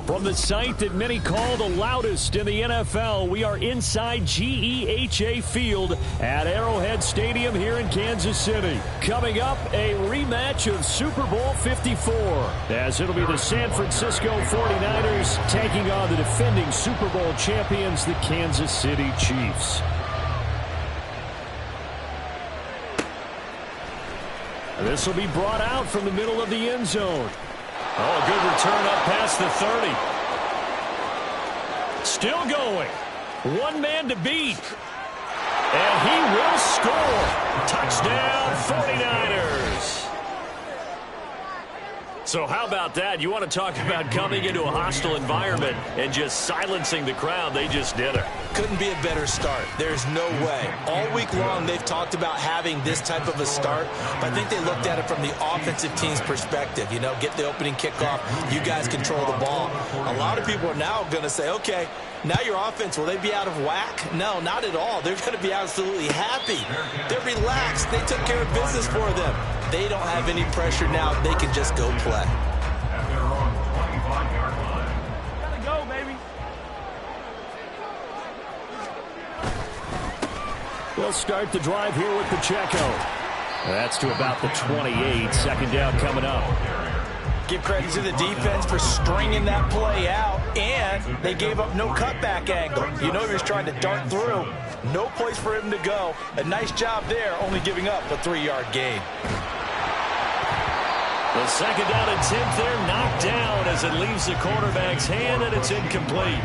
From the site that many call the loudest in the NFL, we are inside GEHA Field at Arrowhead Stadium here in Kansas City. Coming up, a rematch of Super Bowl 54, as it'll be the San Francisco 49ers taking on the defending Super Bowl champions, the Kansas City Chiefs. This will be brought out from the middle of the end zone. Oh, good return up past the 30. Still going. One man to beat. And he will score. Touchdown, 49ers. So how about that? You want to talk about coming into a hostile environment and just silencing the crowd. They just did it. Couldn't be a better start. There's no way. All week long, they've talked about having this type of a start, but I think they looked at it from the offensive team's perspective. You know, get the opening kickoff. You guys control the ball. A lot of people are now going to say, okay, now your offense, will they be out of whack? No, not at all. They're going to be absolutely happy. They're relaxed. They took care of business for them. They don't have any pressure now. They can just go play. Gotta go, baby. They'll start the drive here with Pacheco. That's to about the 28. Second down coming up. Give credit to the defense for stringing that play out, and they gave up no cutback angle. You know he was trying to dart through. No place for him to go. A nice job there, only giving up a 3-yard gain. The second down attempt there knocked down as it leaves the quarterback's hand, and it's incomplete.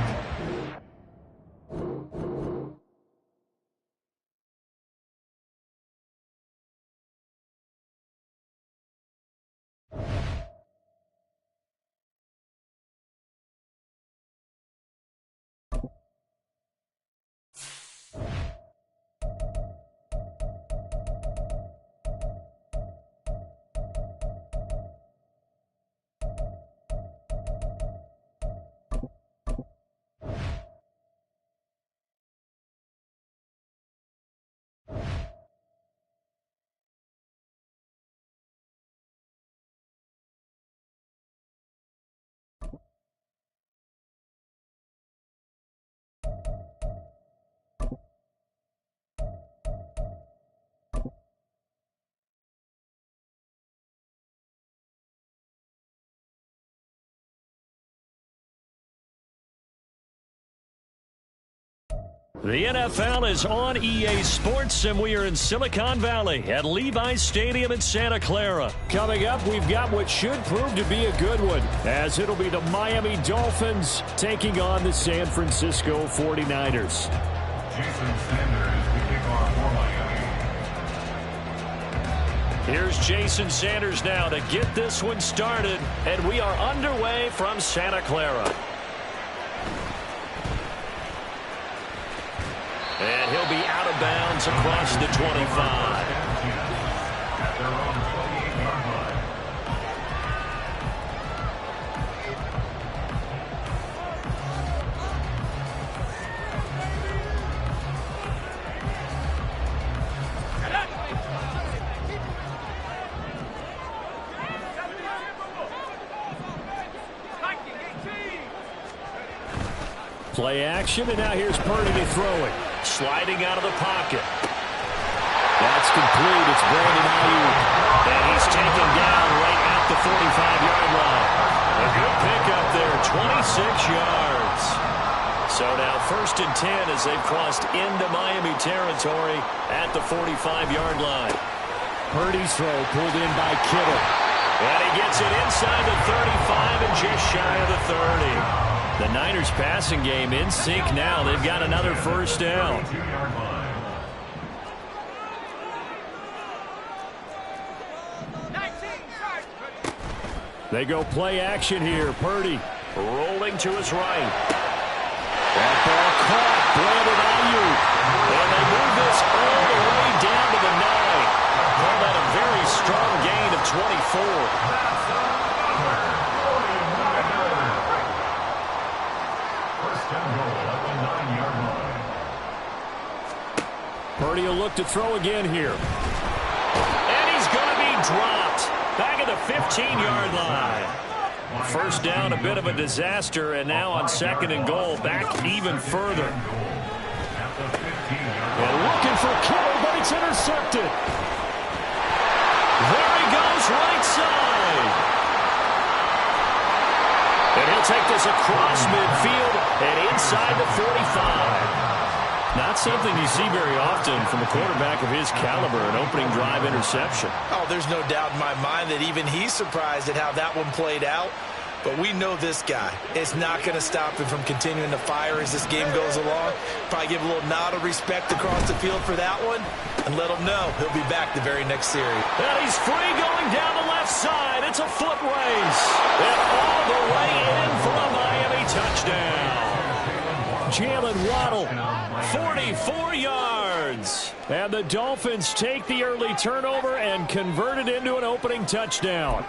The NFL is on EA Sports, and we are in Silicon Valley at Levi's Stadium in Santa Clara. Coming up, we've got what should prove to be a good one, as it'll be the Miami Dolphins taking on the San Francisco 49ers. Jason Sanders to kick off for Miami. Here's Jason Sanders now to get this one started, and we are underway from Santa Clara. And he'll be out of bounds across the 25. At their own 28-yard line. Play action, and now here's Purdy to throw it. Sliding out of the pocket. That's complete. It's Brandon Ayuk. And he's taken down right at the 45-yard line. A good pickup there, 26 yards. So now 1st and 10 as they've crossed into Miami territory at the 45-yard line. Purdy's throw pulled in by Kittle. And he gets it inside the 35 and just shy of the 30. The Niners passing game in sync now. They've got another first down. They go play action here. Purdy rolling to his right. That ball caught. Brandon Ayuk. And they move this all the way down to the 9. Call that a very strong gain of 24. Purdy will look to throw again here. And he's going to be dropped. Back at the 15-yard line. First down, a bit of a disaster, and now on 2nd and goal, back even further. And looking for Kittle, but it's intercepted. There he goes, right side. And he'll take this across midfield and inside the 45. Not something you see very often from a quarterback of his caliber, an opening drive interception. Oh, there's no doubt in my mind that even he's surprised at how that one played out. But we know this guy. It's not going to stop him from continuing to fire as this game goes along. Probably give a little nod of respect across the field for that one and let him know he'll be back the very next series. And he's free going down the left side. It's a foot race. And all the way in for a Miami touchdown. Jalen Waddle, 44 yards. And the Dolphins take the early turnover and convert it into an opening touchdown.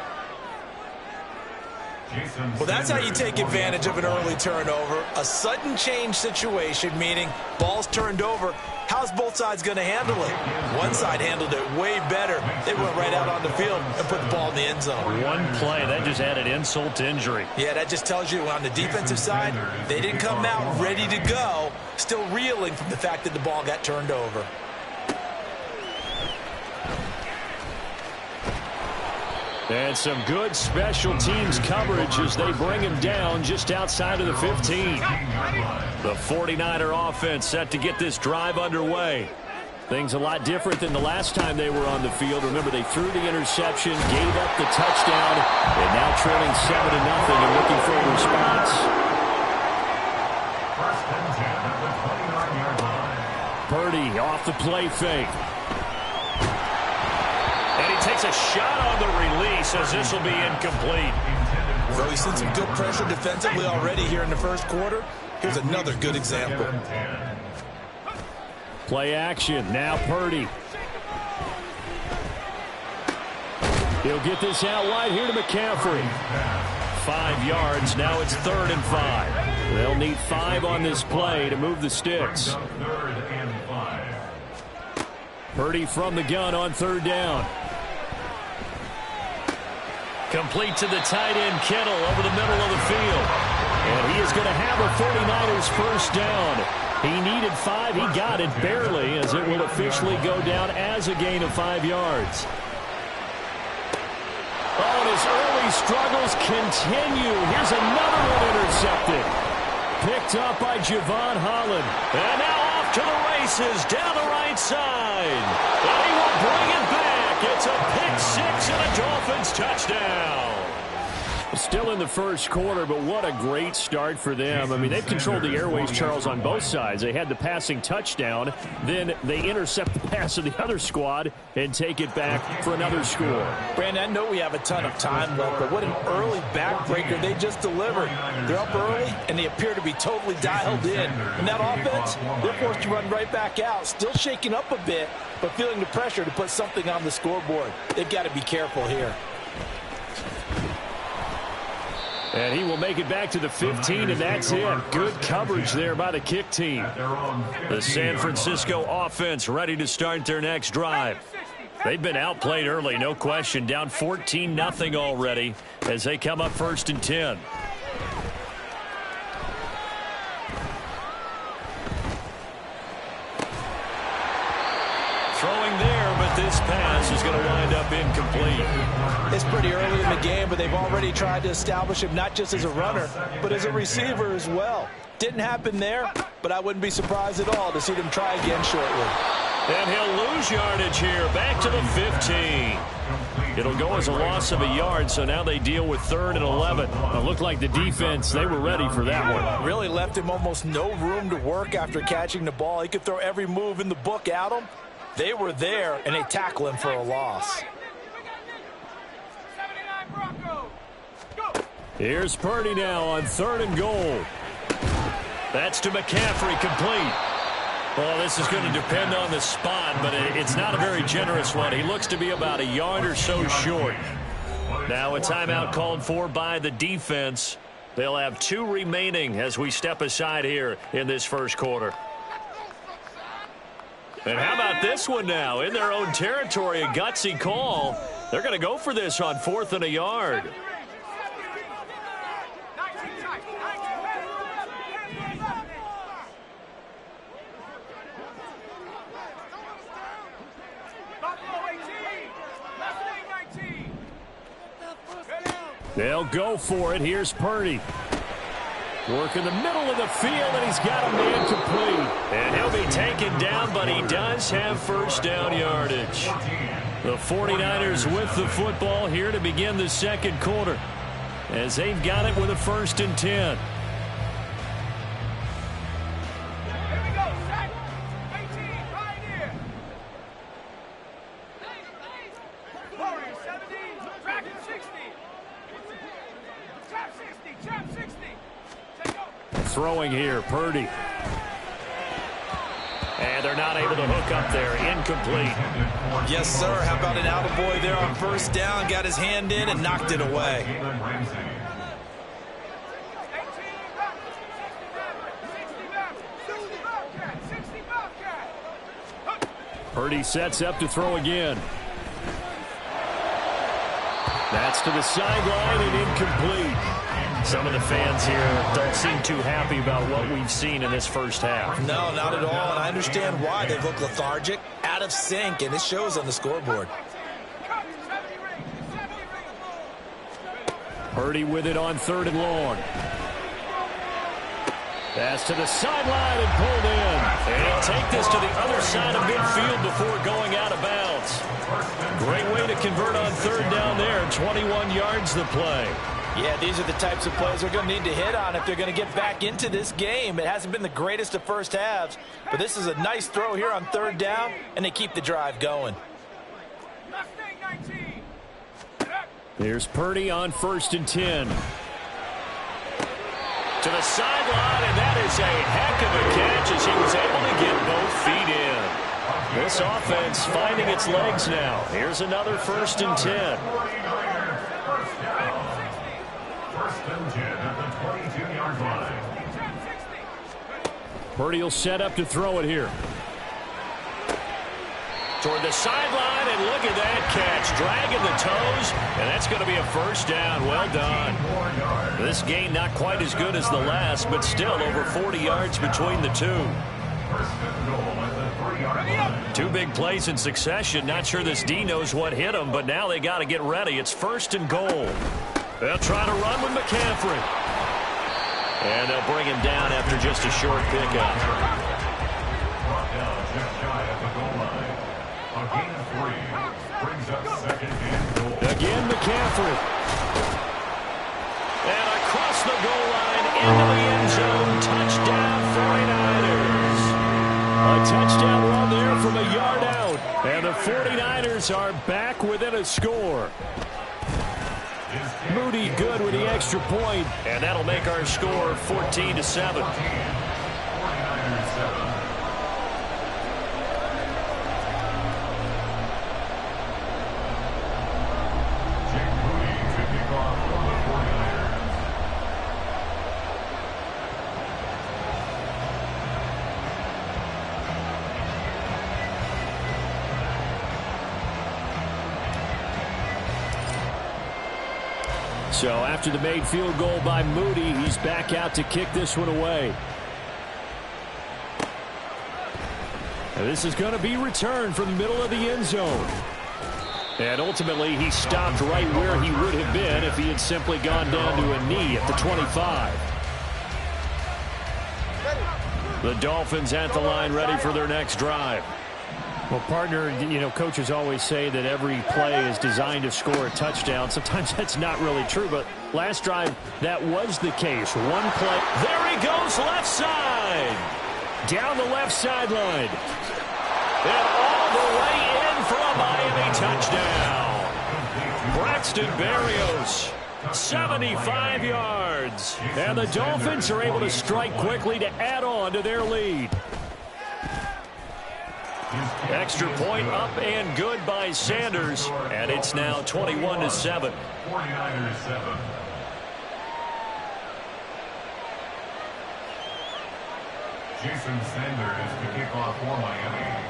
Well, that's how you take advantage of an early turnover. A sudden change situation, meaning ball's turned over. How's both sides going to handle it? One side handled it way better. They went right out on the field and put the ball in the end zone. One play, that just added insult to injury. Yeah, that just tells you on the defensive side, they didn't come out ready to go, still reeling from the fact that the ball got turned over. And some good special teams coverage as they bring him down just outside of the 15. The 49er offense set to get this drive underway. Things a lot different than the last time they were on the field. Remember, they threw the interception, gave up the touchdown, and now trailing 7-0 and looking for a response. Purdy off the play fake. And he takes a shot on the release as this will be incomplete. So he's seen some good pressure defensively already here in the first quarter. Here's another good example. Play action. Now Purdy. He'll get this out wide here to McCaffrey. 5 yards. Now it's 3rd and 5. They'll need 5 on this play to move the sticks. Purdy from the gun on 3rd down. Complete to the tight end, Kittle, over the middle of the field. And he is going to have a 49ers first down. He needed 5. He got it barely, as it will officially go down as a gain of 5 yards. Oh, and his early struggles continue. Here's another one intercepted. Picked up by Javon Holland. And now off to the races down the right side. And he will bring it back. It's a pick 6 and a Dolphins touchdown. Still in the first quarter, but what a great start for them. I mean, they've controlled the airways, Charles, on both sides. They had the passing touchdown. Then they intercept the pass of the other squad and take it back for another score. Brandon, I know we have a ton of time left, but what an early backbreaker they just delivered. They're up early, and they appear to be totally dialed in. And that offense, they're forced to run right back out, still shaking up a bit, but feeling the pressure to put something on the scoreboard. They've got to be careful here. And he will make it back to the 15, and that's it. Good coverage there by the kick team. The San Francisco offense ready to start their next drive. They've been outplayed early, no question. Down 14-0 already as they come up 1st and 10. Throwing there, but this pass is going to wind up incomplete. It's pretty early in the game, but they've already tried to establish him not just as a runner, but as a receiver as well. Didn't happen there, but I wouldn't be surprised at all to see them try again shortly. And he'll lose yardage here, back to the 15. It'll go as a loss of a yard, so now they deal with 3rd and 11. It looked like the defense, they were ready for that one. Really left him almost no room to work after catching the ball. He could throw every move in the book at him. They were there, and they tackle him for a loss. Here's Purdy now on 3rd and goal. That's to McCaffrey, complete. Well, this is going to depend on the spot, but it's not a very generous one. He looks to be about a yard or so short. Now a timeout called for by the defense. They'll have 2 remaining as we step aside here in this first quarter. And how about this one now? In their own territory, a gutsy call. They're going to go for this on 4th and a yard. They'll go for it. Here's Purdy. Work in the middle of the field, and he's got a man complete. And he'll be taken down, but he does have first down yardage. The 49ers with the football here to begin the second quarter, as they've got it with a 1st and 10. Throwing here, Purdy. And they're not able to hook up there. Incomplete. Yes, sir. How about an attaboy there on first down? Got his hand in and knocked it away. Purdy sets up to throw again. That's to the sideline and incomplete. Some of the fans here don't seem too happy about what we've seen in this first half. No, not at all, and I understand why. They look lethargic, out of sync, and it shows on the scoreboard. Purdy with it on 3rd and long. Pass to the sideline and pulled in. And he'll take this to the other side of midfield before going out of bounds. Great way to convert on 3rd down there. 21 yards the play. Yeah, these are the types of plays they're going to need to hit on if they're going to get back into this game. It hasn't been the greatest of first halves, but this is a nice throw here on 3rd down, and they keep the drive going. Here's Purdy on 1st and 10. To the sideline, and that is a heck of a catch as he was able to get both feet in. This offense finding its legs now. Here's another 1st and 10. Purdy will set up to throw it here. Toward the sideline, and look at that catch. Dragging the toes, and that's going to be a 1st down. Well done. This gain not quite as good as the last, but still over 40 yards between the two. Two big plays in succession. Not sure this D knows what hit him, but now they got to get ready. It's 1st and goal. They'll try to run with McCaffrey. And they'll bring him down after just a short pickup. Again, McCaffrey. And across the goal line into the end zone. Touchdown, 49ers. A touchdown run there from a yard out. And the 49ers are back within a score. Moody good with the extra point, and that'll make our score 14-7. So after the made field goal by Moody, he's back out to kick this one away. And this is going to be returned from the middle of the end zone. And ultimately, he stopped right where he would have been if he had simply gone down to a knee at the 25. The Dolphins at the line ready for their next drive. Well, partner, you know, coaches always say that every play is designed to score a touchdown. Sometimes that's not really true, but last drive, that was the case. One play. There he goes, left side. Down the left sideline. And all the way in for a Miami touchdown. Braxton Berrios, 75 yards. And the Dolphins are able to strike quickly to add on to their lead. Extra point up and good by Sanders, and it's now 21-7. 49ers 7. Jason Sanders to kick off for Miami.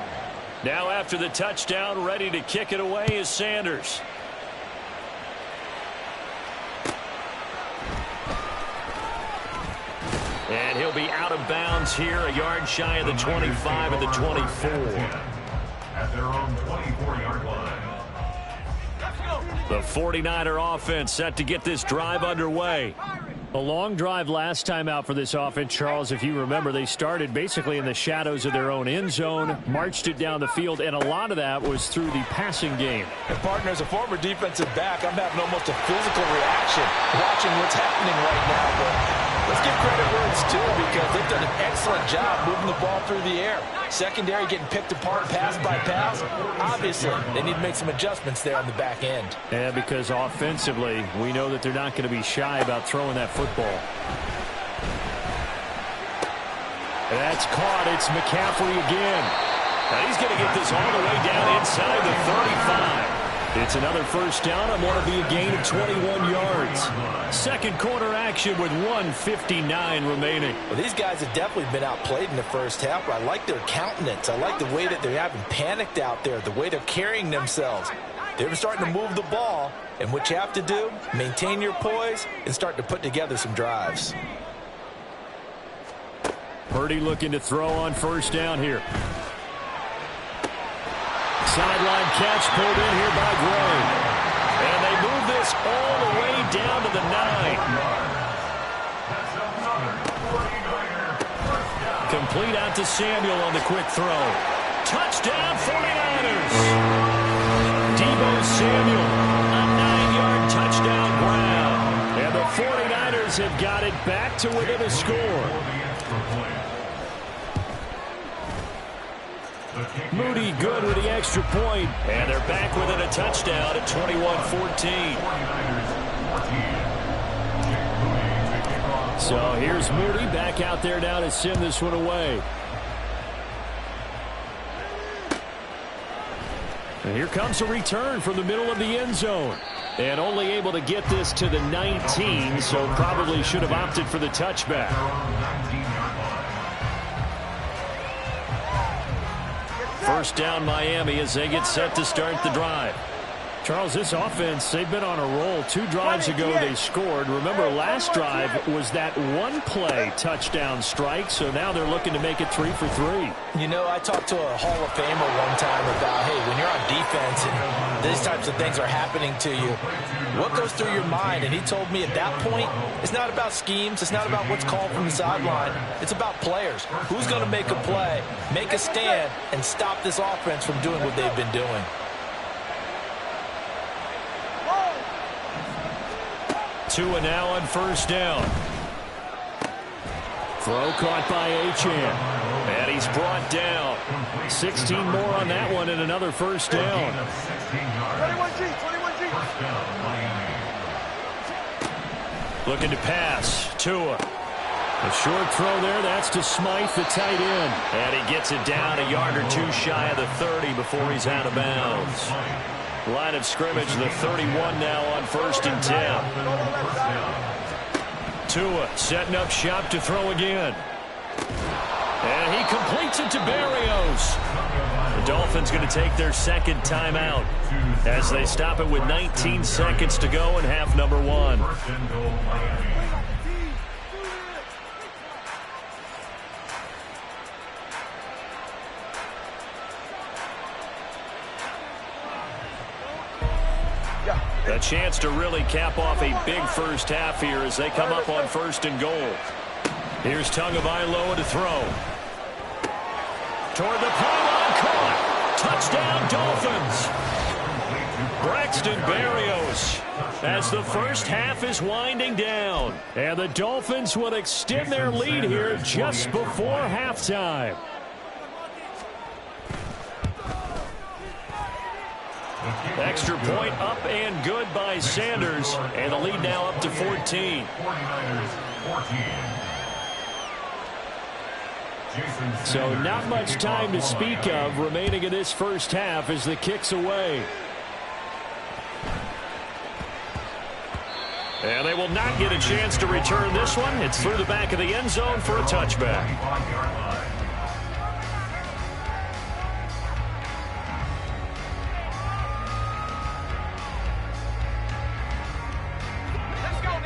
Now after the touchdown, ready to kick it away is Sanders. And he'll be out of bounds here, a yard shy of the 25 and the 24. At their own 24-yard line. The 49er offense set to get this drive underway. A long drive last time out for this offense, Charles. If you remember, they started basically in the shadows of their own end zone, marched it down the field, and a lot of that was through the passing game. And partner, as a former defensive back, I'm having almost a physical reaction watching what's happening right now. But let's give credit where it's due because they've done an excellent job moving the ball through the air. Secondary getting picked apart pass by pass. Obviously, they need to make some adjustments there on the back end. Yeah, because offensively, we know that they're not going to be shy about throwing that football. That's caught. It's McCaffrey again. Now he's going to get this all the way down inside the 35. It's another first down on what will be a gain of 21 yards. Second quarter action with 1:59 remaining. Well, these guys have definitely been outplayed in the first half, but I like their countenance. I like the way that they haven't panicked out there, the way they're carrying themselves. They're starting to move the ball, and what you have to do, maintain your poise and start to put together some drives. Purdy looking to throw on first down here. Sideline catch pulled in here by Gray. And they move this all the way down to the 9. Complete out to Samuel on the quick throw. Touchdown 49ers. Deebo Samuel, A 9-yard touchdown grab. and the 49ers have got it back to within a score. Moody good with the extra point. And they're back within a touchdown at 21-14. So here's Moody back out there now to send this one away. And here comes a return from the middle of the end zone. And only able to get this to the 19, so probably should have opted for the touchback. First down Miami as they get set to start the drive. Charles, this offense, they've been on a roll. 2 drives ago they scored. Remember, last drive was that one-play touchdown strike, so now they're looking to make it 3 for 3. You know, I talked to a Hall of Famer one time about, hey, when you're on defense and these types of things are happening to you, what goes through your mind? And he told me at that point, it's not about schemes. It's not about what's called from the sideline. It's about players. Who's going to make a play, make a stand, and stop this offense from doing what they've been doing? Tua now on first down. Throw caught by Achane. And he's brought down. 16 more on that one and another first down. 21G. Looking to pass. Tua. A short throw there. That's to Smythe, the tight end. And he gets it down a yard or two shy of the 30 before he's out of bounds. Line of scrimmage, the 31 now on first and 10. Tua setting up shop to throw again. And he completes it to Berrios. The Dolphins going to take their second timeout as they stop it with 19 seconds to go in half number 1. A chance to really cap off a big first half here as they come up on first and goal. Here's Tagovailoa to throw. Toward the pylon, caught. Touchdown, Dolphins. Braxton Berrios as the first half is winding down. And the Dolphins will extend their lead here just before halftime. Extra point up and good by Sanders. And the lead now up to 14. So not much time to speak of remaining in this first half as the kick's away. And they will not get a chance to return this one. It's through the back of the end zone for a touchback.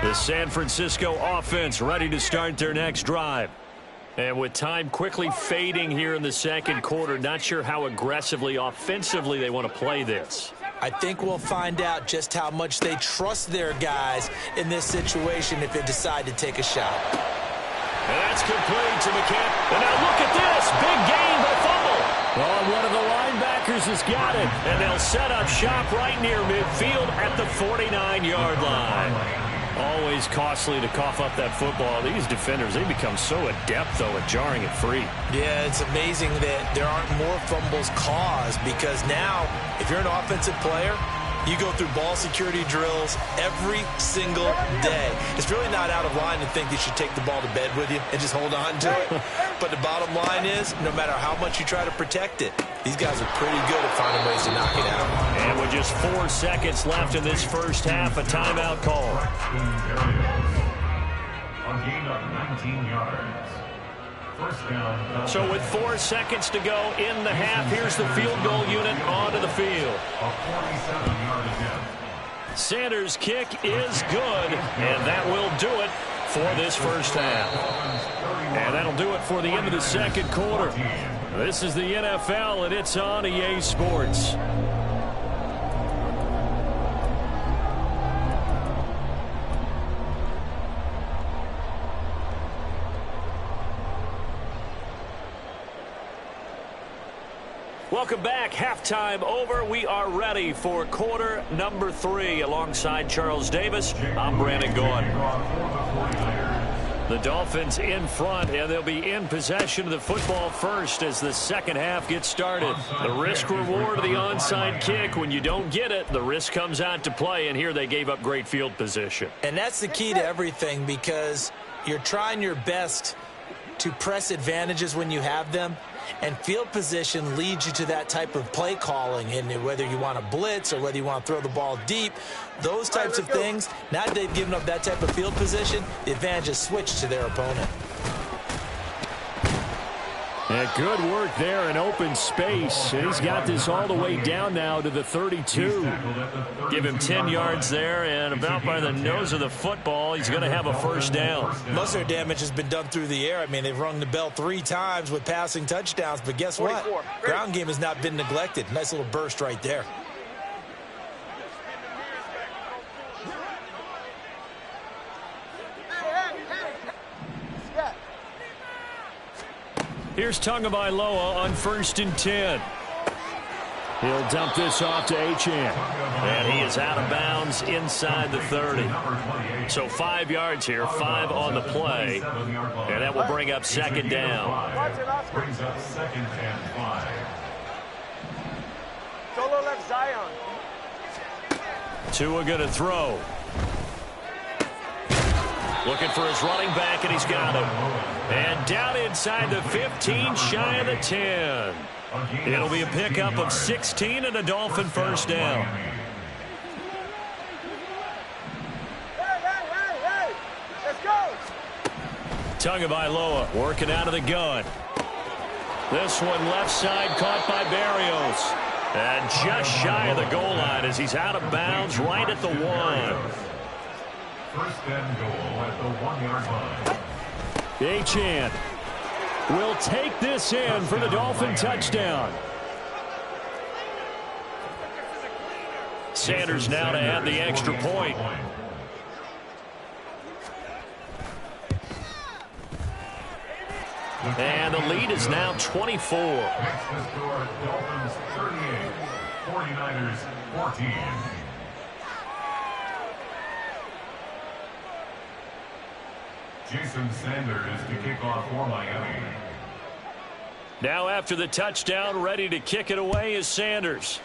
The San Francisco offense ready to start their next drive. And with time quickly fading here in the second quarter, not sure how aggressively, offensively they want to play this. I think we'll find out just how much they trust their guys in this situation if they decide to take a shot. And that's complete to McCann. And now look at this. Big gain, but fumble. Oh, one of the linebackers has got it. And they'll set up shop right near midfield at the 49-yard line. Always costly to cough up that football. These defenders, they become so adept, though, at jarring it free. Yeah, it's amazing that there aren't more fumbles caused because now, if you're an offensive player, you go through ball security drills every single day. It's really not out of line to think you should take the ball to bed with you and just hold on to it. But the bottom line is, no matter how much you try to protect it, these guys are pretty good at finding ways to knock it out. And with just 4 seconds left in this first half, a timeout call. A gain of 19 yards. First down. So with 4 seconds to go in the half, here's the field goal unit onto the field. A 47-yard attempt. Sanders' kick is good, and that will do it for this first half. And that'll do it for the end of the second quarter. This is the NFL, and it's on EA Sports. Welcome back. Halftime over. We are ready for quarter number 3. Alongside Charles Davis, I'm Brandon Gaughan. The Dolphins in front, and they'll be in possession of the football first as the second half gets started. The risk-reward of the onside kick. When you don't get it, the risk comes out to play, and here they gave up great field position. And that's the key to everything because you're trying your best to press advantages when you have them. And field position leads you to that type of play calling, and whether you want to blitz or whether you want to throw the ball deep, those types of things, now that they've given up that type of field position, the advantage is switched to their opponent. And good work there in open space. And he's got this all the way down now to the 32. Give him 10 yards there, and about by the nose of the football, he's going to have a first down. Most of their damage has been done through the air. I mean, they've rung the bell 3 times with passing touchdowns, but guess what? Ground game has not been neglected. Nice little burst right there. Here's Tagovailoa on 1st and 10. He'll dump this off to Achane. And he is out of bounds inside the 30. So 5 yards here, 5 on the play. And that will bring up second down. Brings up second and 5. Solo left Zion. Tua going to throw. Looking for his running back, and he's got him. And down inside the 15, shy of the 10. It'll be a pickup of 16 and a Dolphin first down. Hey, let's go. Tagovailoa working out of the gun. This one left side caught by Barrios. And just shy of the goal line as he's out of bounds right at the 1. First and goal at the 1-yard line. Achane will take this in for the Dolphin touchdown. Sanders now to add the extra point. And the lead is now 24. Next to score, Dolphins 38, 49ers 14. Jason Sanders to kick off for Miami. Now after the touchdown, ready to kick it away is Sanders.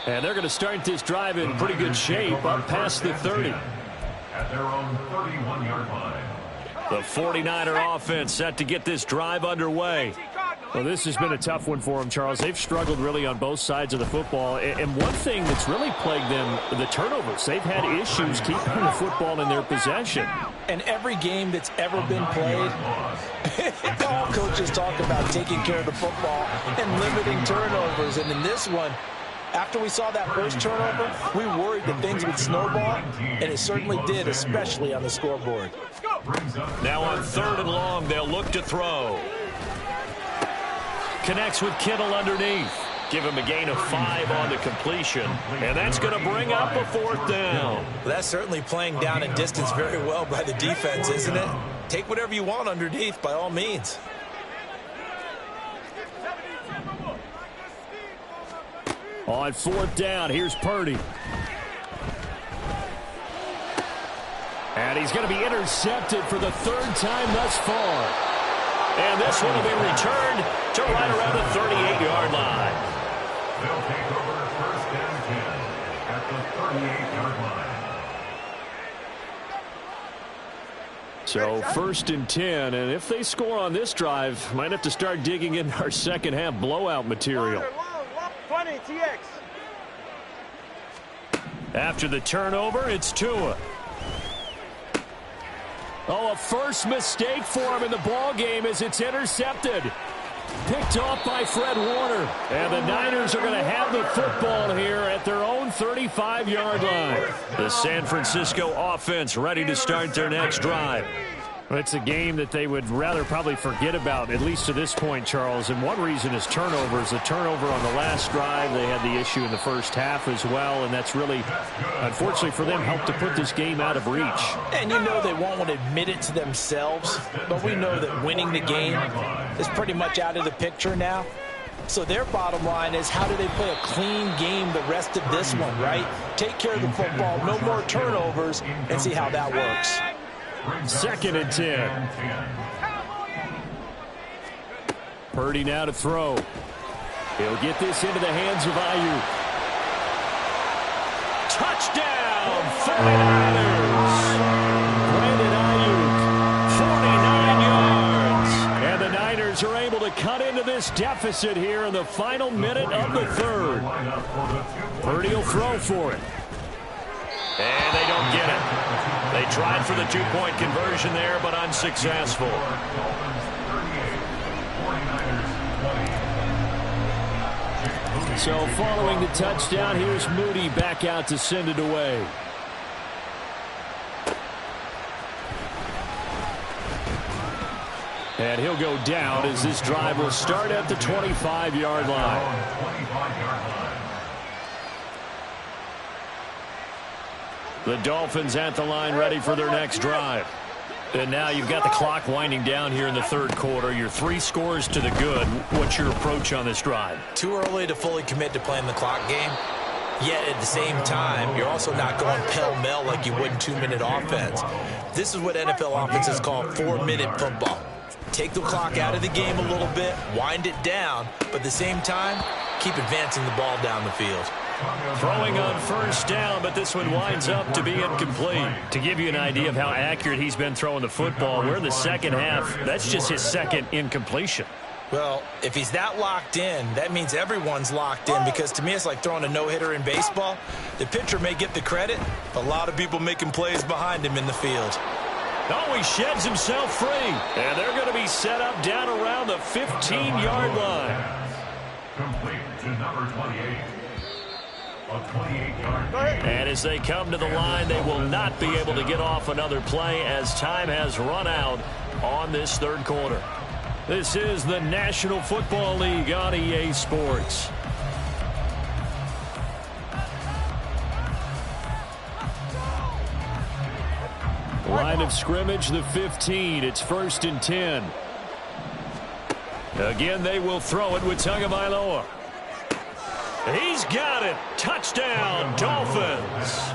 And they're going to start this drive in pretty good shape up past the 30. At their own 31-yard line. The 49er offense set to get this drive underway. Well, this has been a tough one for them, Charles. They've struggled really on both sides of the football. And one thing that's really plagued them, the turnovers. They've had issues keeping the football in their possession. And every game that's ever been played, all coaches talk about taking care of the football and limiting turnovers. And in this one, After we saw that first turnover, we worried that things would snowball, and it certainly did, especially on the scoreboard. Now on 3rd and long, they'll look to throw. Connects with Kittle underneath. Give him a gain of 5 on the completion, and that's going to bring up a 4th down. Well, that's certainly playing down and distance very well by the defense, isn't it? Take whatever you want underneath, by all means. On 4th down, here's Purdy. And he's going to be intercepted for the 3rd time thus far. And this one will be returned to right around the 38-yard line. They'll take over 1st and 10 at the 38-yard line. So 1st and 10, and if they score on this drive, might have to start digging in our second half blowout material. 20 TX. After the turnover, it's Tua. Oh, a first mistake for him in the ball game as it's intercepted. Picked off by Fred Warner. And the Niners are going to have the football here at their own 35-yard line. The San Francisco offense ready to start their next drive. It's a game that they would rather probably forget about, at least to this point, Charles. And one reason is turnovers. The turnover on the last drive, they had the issue in the first half as well. And that's really, unfortunately for them, helped to put this game out of reach. And you know they won't want to admit it to themselves, but we know that winning the game is pretty much out of the picture now. So their bottom line is, how do they play a clean game the rest of this one, right? Take care of the football, no more turnovers, and see how that works. 2nd and 10. Purdy now to throw. He'll get this into the hands of Ayuk. Touchdown, 49ers. Brandon Ayuk, 49 yards. And the Niners are able to cut into this deficit here in the final minute of the 3rd. Purdy will throw for it. And they don't get it. They tried for the 2-point conversion there, but unsuccessful. So following the touchdown, here's Moody back out to send it away. And he'll go down as this drive will start at the 25-yard line. The Dolphins at the line ready for their next drive. And now you've got the clock winding down here in the 3rd quarter. You're 3 scores to the good. What's your approach on this drive? Too early to fully commit to playing the clock game. Yet at the same time, you're also not going pell-mell like you would in 2-minute offense. This is what NFL offenses call 4-minute football. Take the clock out of the game a little bit, wind it down, but at the same time, keep advancing the ball down the field. Throwing on 1st down, but this one winds up to be incomplete. To give you an idea of how accurate he's been throwing the football, we're in the second half. That's just his 2nd incompletion. Well, if he's that locked in, that means everyone's locked in, because to me it's like throwing a no-hitter in baseball. The pitcher may get the credit, but a lot of people making plays behind him in the field. Oh, he sheds himself free. And they're going to be set up down around the 15-yard line. Complete to number 28. A 28-yard. And as they come to the line, they will not be able to get off another play as time has run out on this 3rd quarter. This is the National Football League on EA Sports. Line of scrimmage, the 15. It's 1st and 10. Again, they will throw it with Tagovailoa. He's got it. Touchdown, Dolphins.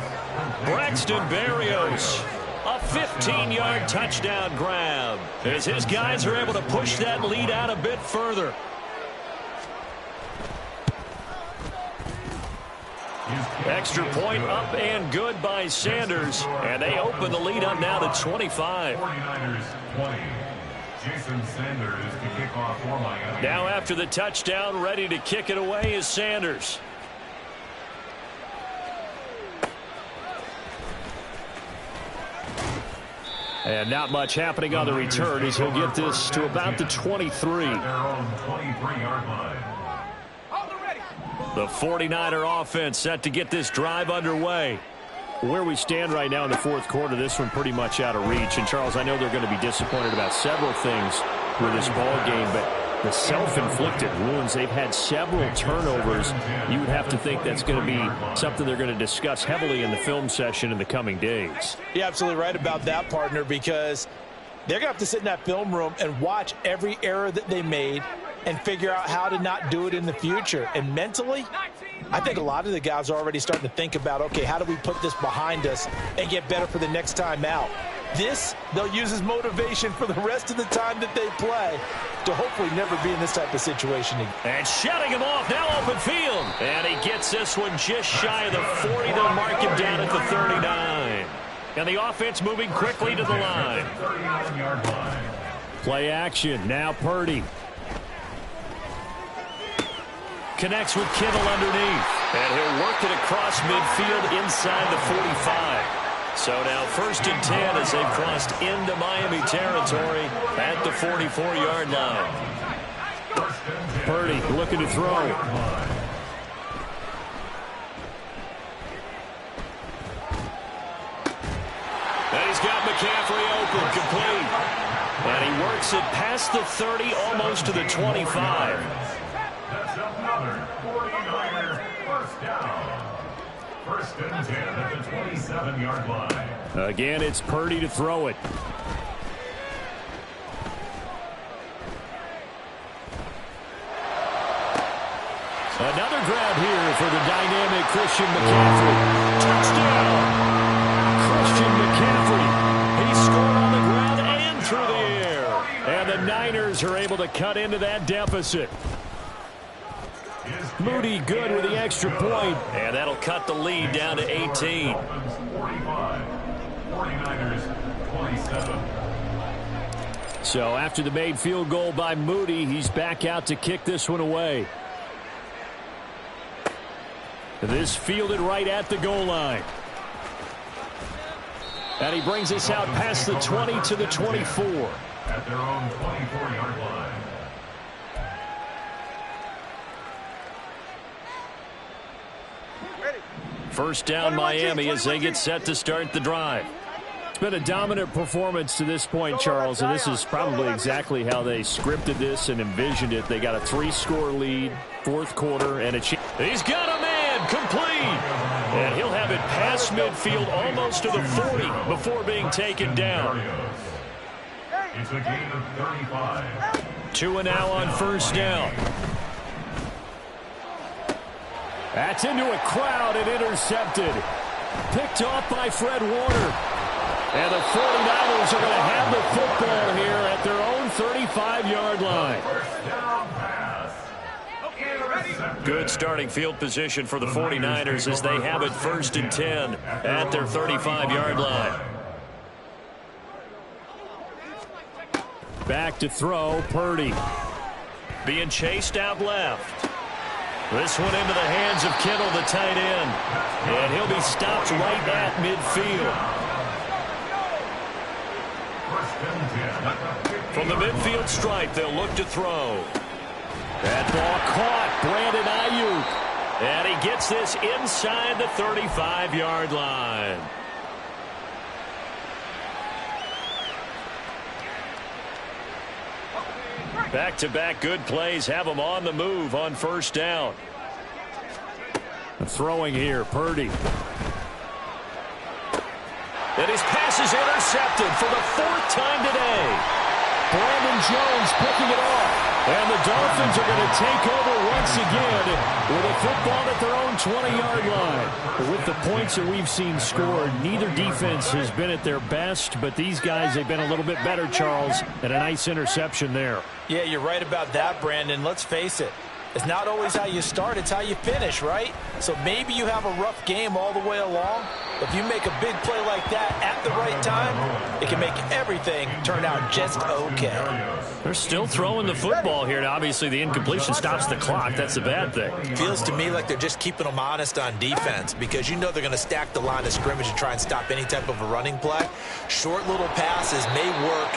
Braxton Berrios. A 15-yard touchdown grab as his guys are able to push that lead out a bit further. Extra point up and good by Sanders, and they open the lead up now to 25. 49ers 20. Jason Sanders to kick off for Miami. Now after the touchdown, ready to kick it away is Sanders. And not much happening on the return as he'll get this to about the 23. Their own 23-yard line. The 49er offense set to get this drive underway. Where we stand right now in the fourth quarter, this one pretty much out of reach. And, Charles, I know they're going to be disappointed about several things with this ball game, but the self-inflicted wounds, they've had several turnovers. You would have to think that's going to be something they're going to discuss heavily in the film session in the coming days. You're absolutely right about that, partner, because they're going to have to sit in that film room and watch every error that they made and figure out how to not do it in the future. And mentally, I think a lot of the guys are already starting to think about, okay, how do we put this behind us and get better for the next time out? This, they'll use as motivation for the rest of the time that they play to hopefully never be in this type of situation again. And shutting him off, now open field. And he gets this one just shy of the 40. They'll mark him down at the 39. And the offense moving quickly to the line. Play action, now Purdy. Connects with Kittle underneath. And he'll work it across midfield inside the 45. So now 1st and 10 as they've crossed into Miami territory at the 44-yard line. Purdy looking to throw. And he's got McCaffrey open, complete. And he works it past the 30, almost to the 25. That's another 49er first down. 1st and 10 at the 27-yard line. Again, it's Purdy to throw it. Another grab here for the dynamic Christian McCaffrey. Touchdown! Christian McCaffrey. He scored on the ground and through the air. And the Niners are able to cut into that deficit. Moody good with the extra point. And that'll cut the lead down to 18. 45. 49ers 27. So after the made field goal by Moody, he's back out to kick this one away. This fielded right at the goal line. And he brings us out past the 20 to the 24. At their own 24-yard line. First down Miami as they get set to start the drive. It's been a dominant performance to this point, Charles, and this is probably exactly how they scripted this and envisioned it. They got a 3-score lead, fourth quarter, and he's got a man, complete. And he'll have it past midfield almost to the 40 before being taken down. It's a gain of 35. 2 and now on first down. That's into a crowd and intercepted. Picked off by Fred Warner. And the 49ers are going to have the football here at their own 35-yard line. First down pass. Good starting field position for the 49ers as they have it 1st and 10 at their 35-yard line. Back to throw, Purdy. Being chased out left. This one into the hands of Kittle, the tight end. And he'll be stopped right at midfield. From the midfield stripe, they'll look to throw. That ball caught, Brandon Ayuk. And he gets this inside the 35-yard line. Back-to-back good plays have them on the move on first down. Throwing here, Purdy. And his pass is intercepted for the 4th time today. Brandon Jones picking it off. And the Dolphins are going to take over once again with a football at their own 20-yard line. With the points that we've seen scored, neither defense has been at their best, but these guys, they've been a little bit better, Charles, and a nice interception there. Yeah, you're right about that, Brandon. Let's face it. It's not always how you start, it's how you finish, right? So maybe you have a rough game all the way along. If you make a big play like that at the right time, it can make everything turn out just okay. They're still throwing the football here. Now, obviously, the incompletion stops the clock. That's a bad thing. Feels to me like they're just keeping them honest on defense because you know they're going to stack the line of scrimmage and try and stop any type of a running play. Short little passes may work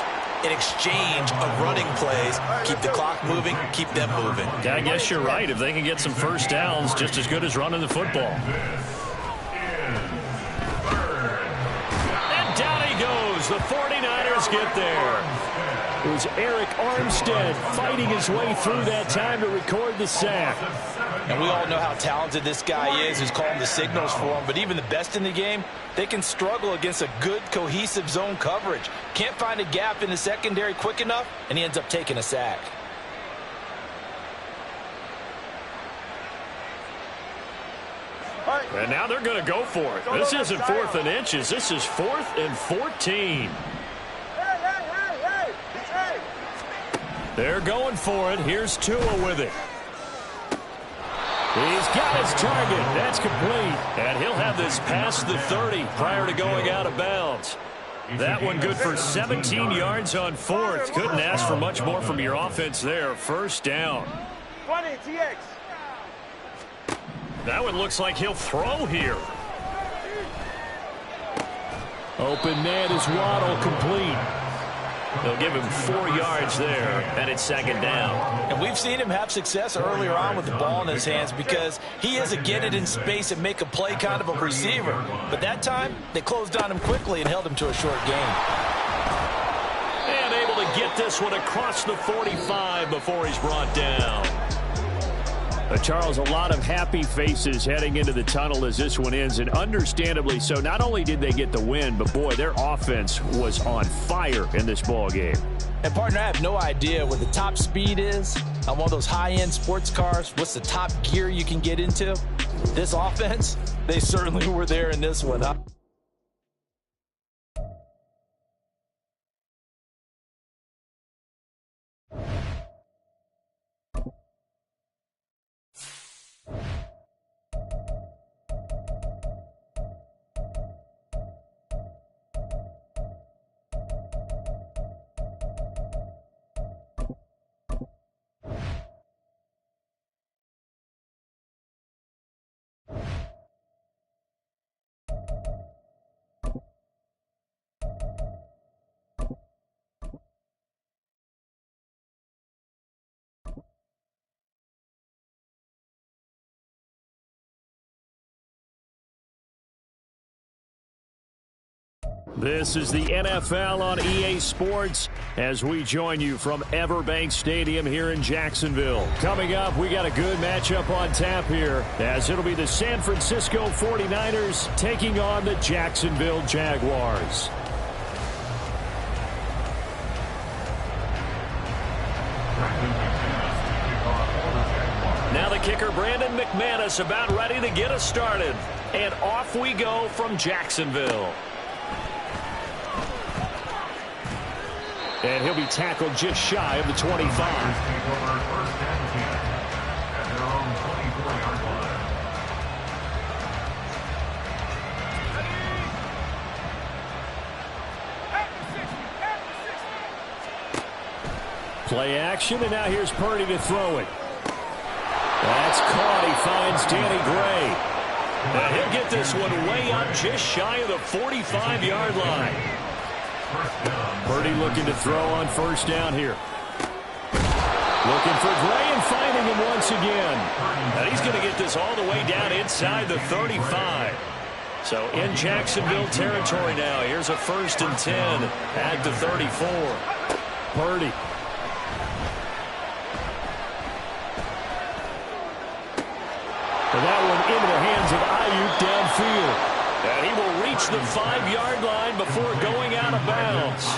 an exchange of running plays. Keep the clock moving, keep them moving. I guess you're right. If they can get some first downs, just as good as running the football. And down he goes. The 49ers get there. It was Eric Armstead fighting his way through that time to record the sack. And we all know how talented this guy is, who's calling the signals for him. But even the best in the game, they can struggle against a good, cohesive zone coverage. Can't find a gap in the secondary quick enough, and he ends up taking a sack. And now they're going to go for it. This isn't 4th and inches. This is 4th and 14. They're going for it. Here's Tua with it. He's got his target. That's complete. And he'll have this past the 30 prior to going out of bounds. That one good for 17 yards on 4th. Couldn't ask for much more from your offense there. First down. 20 TX. That one looks like he'll throw here. Open man is Waddle, complete. They'll give him 4 yards there, and it's second down. And we've seen him have success earlier on with the ball in his hands because he is a get it in space and make a play kind of a receiver. But that time, they closed on him quickly and held him to a short gain. And able to get this one across the 45 before he's brought down. Charles, a lot of happy faces heading into the tunnel as this one ends, and understandably so. Not only did they get the win, but boy, their offense was on fire in this ball game. And partner, I have no idea what the top speed is on one of those high-end sports cars. What's the top gear you can get into? This offense, they certainly were there in this one, huh? This is the NFL on EA Sports as we join you from Everbank Stadium here in Jacksonville. Coming up, we got a good matchup on tap here as it'll be the San Francisco 49ers taking on the Jacksonville Jaguars. Now the kicker, Brandon McManus, about ready to get us started. And off we go from Jacksonville. And he'll be tackled just shy of the 25. Play action, and now here's Purdy to throw it. That's caught. He finds Danny Gray. And he'll get this one way up just shy of the 45-yard line. Purdy looking to throw on first down here. Looking for Gray and finding him once again. And he's going to get this all the way down inside the 35. So in Jacksonville territory now. Here's a 1st and 10 at the 34. Purdy. And that one into the hands of Ayuk downfield. And he will reach the 5-yard line before going out of bounds.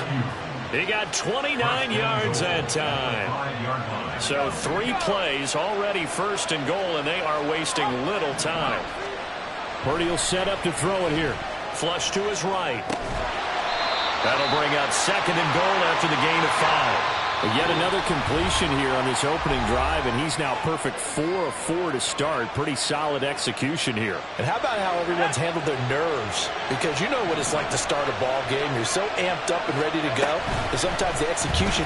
He got 29 yards that time. So 3 plays, already 1st and goal, and they are wasting little time. Purdy will set up to throw it here. Flush to his right. That'll bring up 2nd and goal after the gain of 5. Yet another completion here on this opening drive, and he's now perfect 4 of 4 to start. Pretty solid execution here. And how about how everyone's handled their nerves? Because you know what it's like to start a ball game. You're so amped up and ready to go. And sometimes the execution...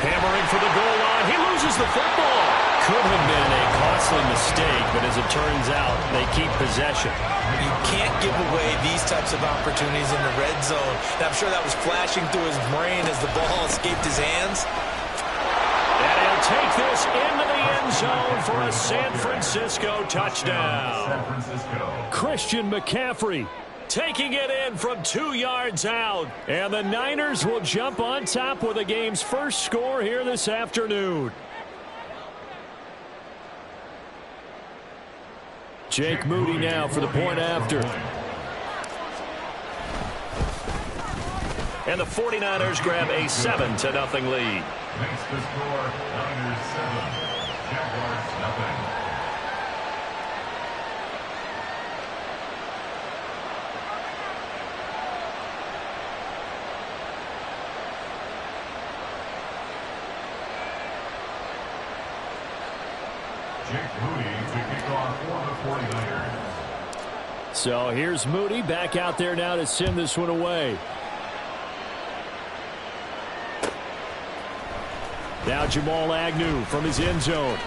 Hammering for the goal line. He loses the football. Could have been a costly costly mistake, but as it turns out, they keep possession. You can't give away these types of opportunities in the red zone. And I'm sure that was flashing through his brain as the ball escaped his hands. And he'll take this into the end zone for a San Francisco touchdown. Christian McCaffrey taking it in from 2 yards out. And the Niners will jump on top with the game's first score here this afternoon. Jake Moody now for the point after. And the 49ers grab a 7-0 lead. Makes the score Niners 7, Jaguars 0. Jake Moody to kick off for the 49ers. So here's Moody back out there now to send this one away. Now Jamal Agnew from his end zone.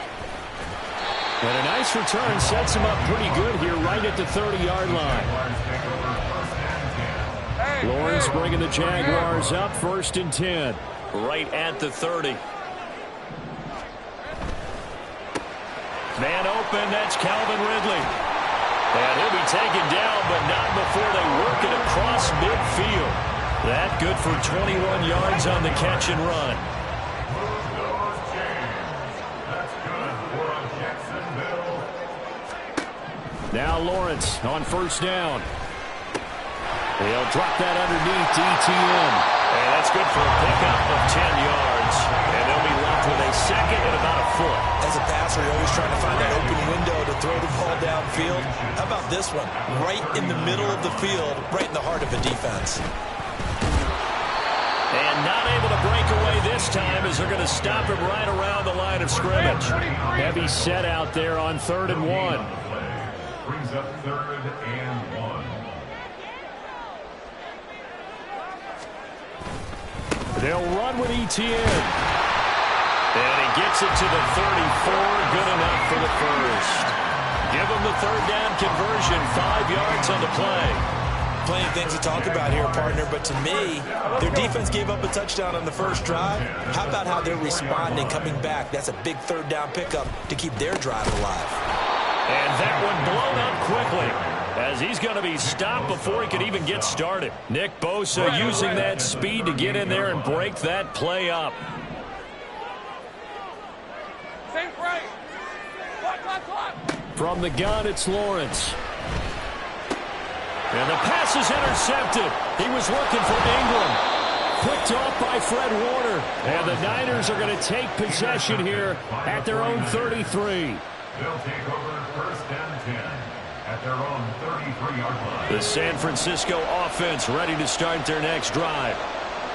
And a nice return sets him up pretty good here right at the 30-yard line. Lawrence bringing the Jaguars up 1st and 10. Right at the 30. Man open, that's Calvin Ridley. And he'll be taken down, but not before they work it across midfield. That good for 21 yards on the catch and run. Now Lawrence on 1st down. He'll drop that underneath to ETN. And that's good for a pickup of 10 yards. And they'll be left with a second and about a foot. As a passer, you're always trying to find that open window to throw the ball downfield. How about this one? Right in the middle of the field, right in the heart of a defense. And not able to break away this time as they're going to stop him right around the line of scrimmage. Heavy set out there on 3rd and 1. Brings up 3rd and 1. They'll run with ETN. And he gets it to the 34. Good enough for the first. Give him the 3rd down conversion. 5 yards on the play. Plenty of things to talk about here, partner, but to me, their defense gave up a touchdown on the first drive. How about how they're responding, coming back? That's a big 3rd down pickup to keep their drive alive. And that one blown up quickly as he's going to be stopped before he could even get started. Nick Bosa using that speed to get in there and break that play up. From the gun, it's Lawrence. And the pass is intercepted. He was looking for Ingram. Picked off by Fred Warner. And the Niners are going to take possession here at their own 33. They'll take over 1st and 10 at their own 33-yard line. The San Francisco offense ready to start their next drive.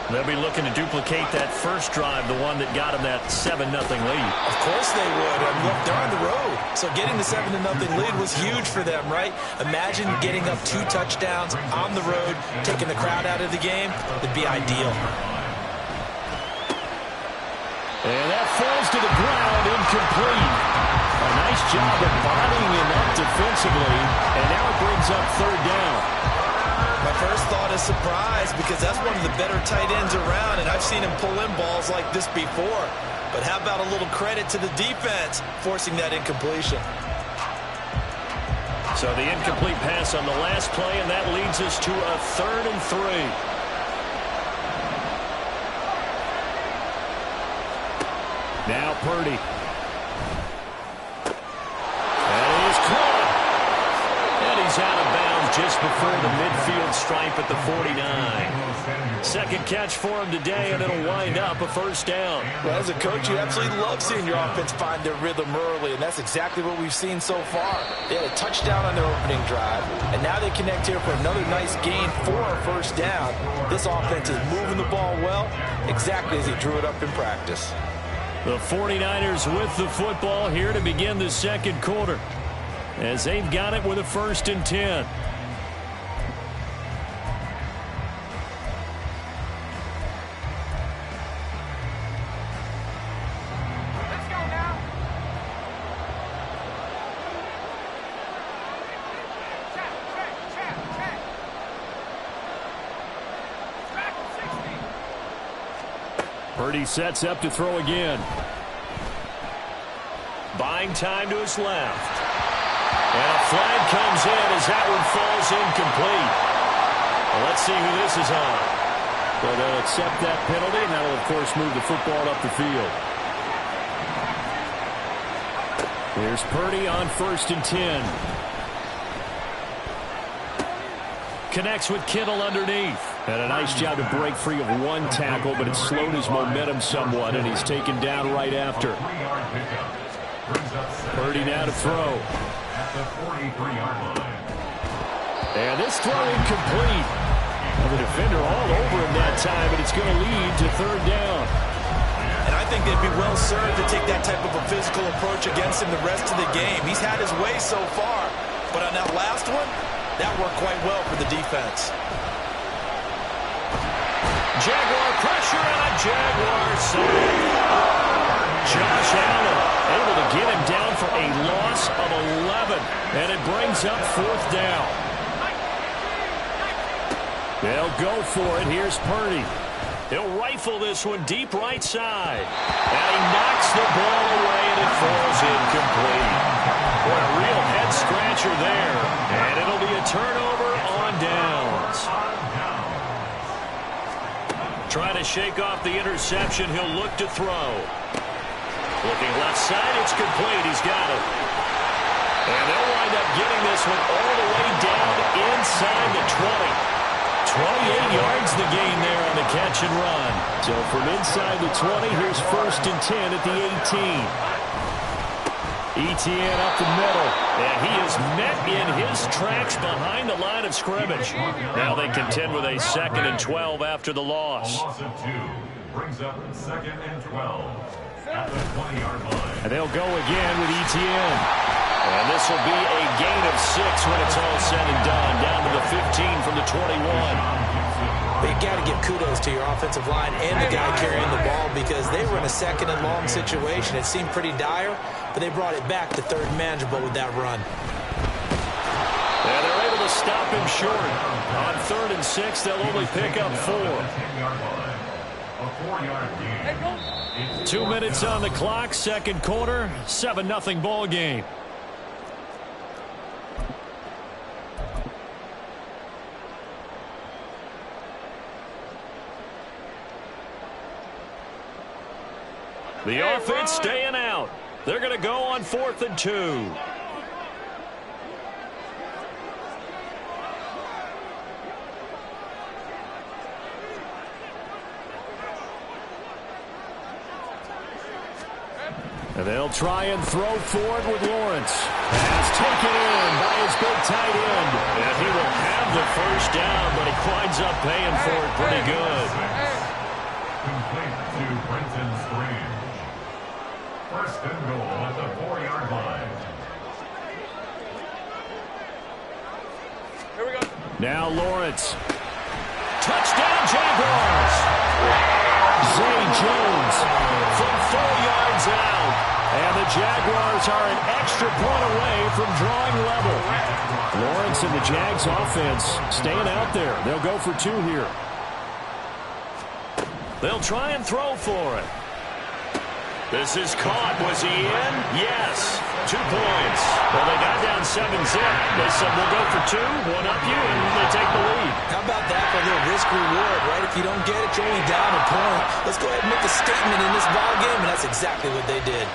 They'll be looking to duplicate that first drive, the one that got them that 7-0 lead. Of course they would. I mean, look, they're on the road. So getting the 7-0 lead was huge for them, right? Imagine getting up 2 touchdowns on the road, taking the crowd out of the game. It'd be ideal. And that falls to the ground, incomplete. A nice job of bodying him up defensively, and now it brings up 3rd down. My first thought is surprise because that's one of the better tight ends around, and I've seen him pull in balls like this before. But how about a little credit to the defense forcing that incompletion? So the incomplete pass on the last play, and that leads us to a 3rd and 3. Now Purdy. And he is caught. And he's out of bounds just before the midfield stripe at the 49. Second catch for him today, and it'll wind up a 1st down. Well, as a coach, you absolutely love seeing your offense find their rhythm early, and that's exactly what we've seen so far. They had a touchdown on their opening drive, and now they connect here for another nice gain for a 1st down. This offense is moving the ball well, exactly as he drew it up in practice. The 49ers with the football here to begin the 2nd quarter, as they've got it with a 1st and 10. Purdy sets up to throw again. Buying time to his left. And a flag comes in as that one falls incomplete. Well, let's see who this is on. Well, they'll accept that penalty, and that will, of course, move the football up the field. Here's Purdy on 1st and 10. Connects with Kittle underneath. And a nice job to break free of one tackle, but it slowed his momentum somewhat, and he's taken down right after. Purdy now to throw. And this throw incomplete. The defender all over him that time, but it's going to lead to 3rd down. And I think they'd be well served to take that type of a physical approach against him the rest of the game. He's had his way so far, but on that last one, that worked quite well for the defense. Jaguar pressure and a Jaguar sack. Josh Allen able to get him down for a loss of 11, and it brings up 4th down. They'll go for it. Here's Purdy. He'll rifle this one deep right side. And he knocks the ball away, and it falls incomplete. Boy, a real head-scratcher there. And it'll be a turnover on downs. Trying to shake off the interception. He'll look to throw. Looking left side. It's complete. He's got it. And they'll wind up getting this one all the way down inside the 20. 28 yards the gain there on the catch and run. So from inside the 20, here's 1st and 10 at the 18. Etienne up the middle. And he is met in his tracks behind the line of scrimmage. Now they contend with a 2nd and 12 after the loss. A loss of 2 brings up 2nd and 12 at the 20-yard line. And they'll go again with Etienne. And this will be a gain of 6 when it's all said and done. Down to the 15 from the 21. But you got to give kudos to your offensive line and the guy carrying the ball because they were in a 2nd and long situation. It seemed pretty dire, but they brought it back to 3rd and manageable with that run. And they're able to stop him short. On 3rd and 6, they'll only pick up 4. 2 minutes on the clock, 2nd quarter, 7-0 ball game. The offense staying out. They're going to go on 4th and 2. And they'll try and throw forward with Lawrence. Pass taken in by his big tight end. And he will have the 1st down, but he winds up paying for it pretty good. Complete to Brenton Strange. 1st and goal at the 4-yard line. Here we go. Now Lawrence. Touchdown, Jaguars. Zay Jones From 4 yards out. And the Jaguars are an extra point away from drawing level. Lawrence and the Jags offense staying out there. They'll go for 2 here. They'll try and throw for it. This is caught. Was he in? Yes. 2 points. Well, they got down 7-zip. They said, we'll go for 2, one up you, and they take the lead. How about that for a little risk-reward, right? If you don't get it, you're only down a point. Let's go ahead and make a statement in this ball game, and that's exactly what they did.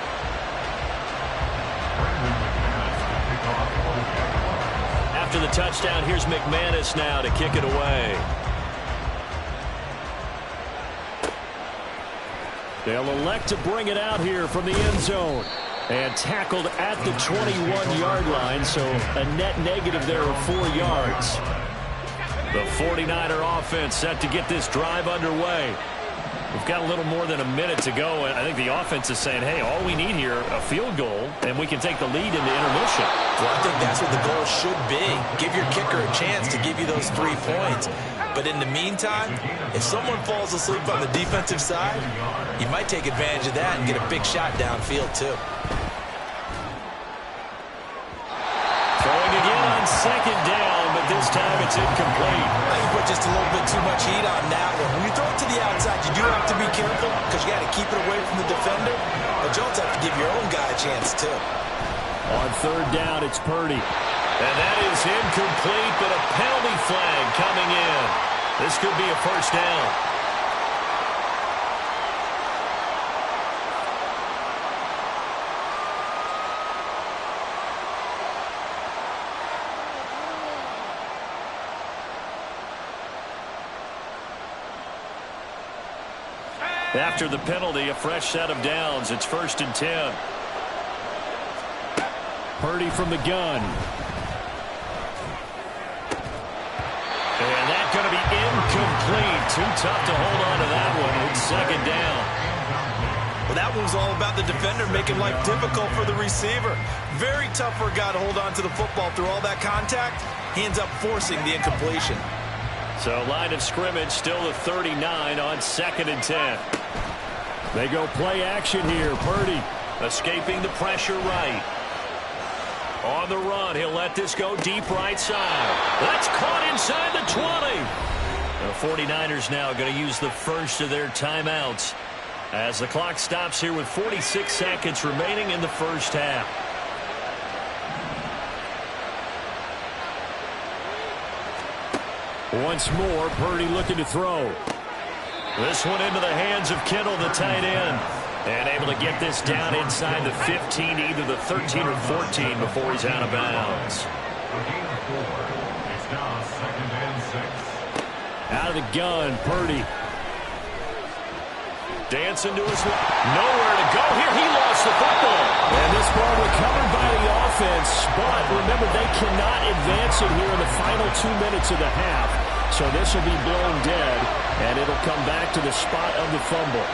After the touchdown, here's McManus now to kick it away. They'll elect to bring it out here from the end zone. And tackled at the 21-yard line, so a net negative there of 4 yards. The 49er offense set to get this drive underway. We've got a little more than a minute to go, and I think the offense is saying, hey, all we need here, a field goal, and we can take the lead into intermission. Well, I think that's what the goal should be. Give your kicker a chance to give you those 3 points. But in the meantime, if someone falls asleep on the defensive side, you might take advantage of that and get a big shot downfield, too. Throwing again on 2nd down, but this time it's incomplete. I can put just a little bit too much heat on that one. When you throw it to the outside, you do have to be careful because you got to keep it away from the defender. But you also have to give your own guy a chance, too. On third down, it's Purdy. And that is incomplete, but a penalty flag coming in. This could be a first down. After the penalty, a fresh set of downs. It's 1st and 10. Purdy from the gun. And that's going to be incomplete. Too tough to hold on to that one. It's 2nd down. Well, that one was all about the defender making life difficult for the receiver. Very tough for a guy to hold on to the football through all that contact. He ends up forcing the incompletion. So line of scrimmage still the 39 on 2nd and 10. They go play action here. Purdy escaping the pressure right. On the run, he'll let this go deep right side. That's caught inside the 20. The 49ers now going to use the first of their timeouts as the clock stops here with 46 seconds remaining in the first half. Once more, Purdy looking to throw. This one into the hands of Kittle, the tight end. And able to get this down inside the 15, either the 13 or 14 before he's out of bounds. It's now 2nd and 6. Out of the gun, Purdy. Dancing to his left. Nowhere to go here. He lost the football. And this ball recovered by the offense. But remember, they cannot advance it here in the final 2 minutes of the half. So this will be blown dead, and it'll come back to the spot of the fumble.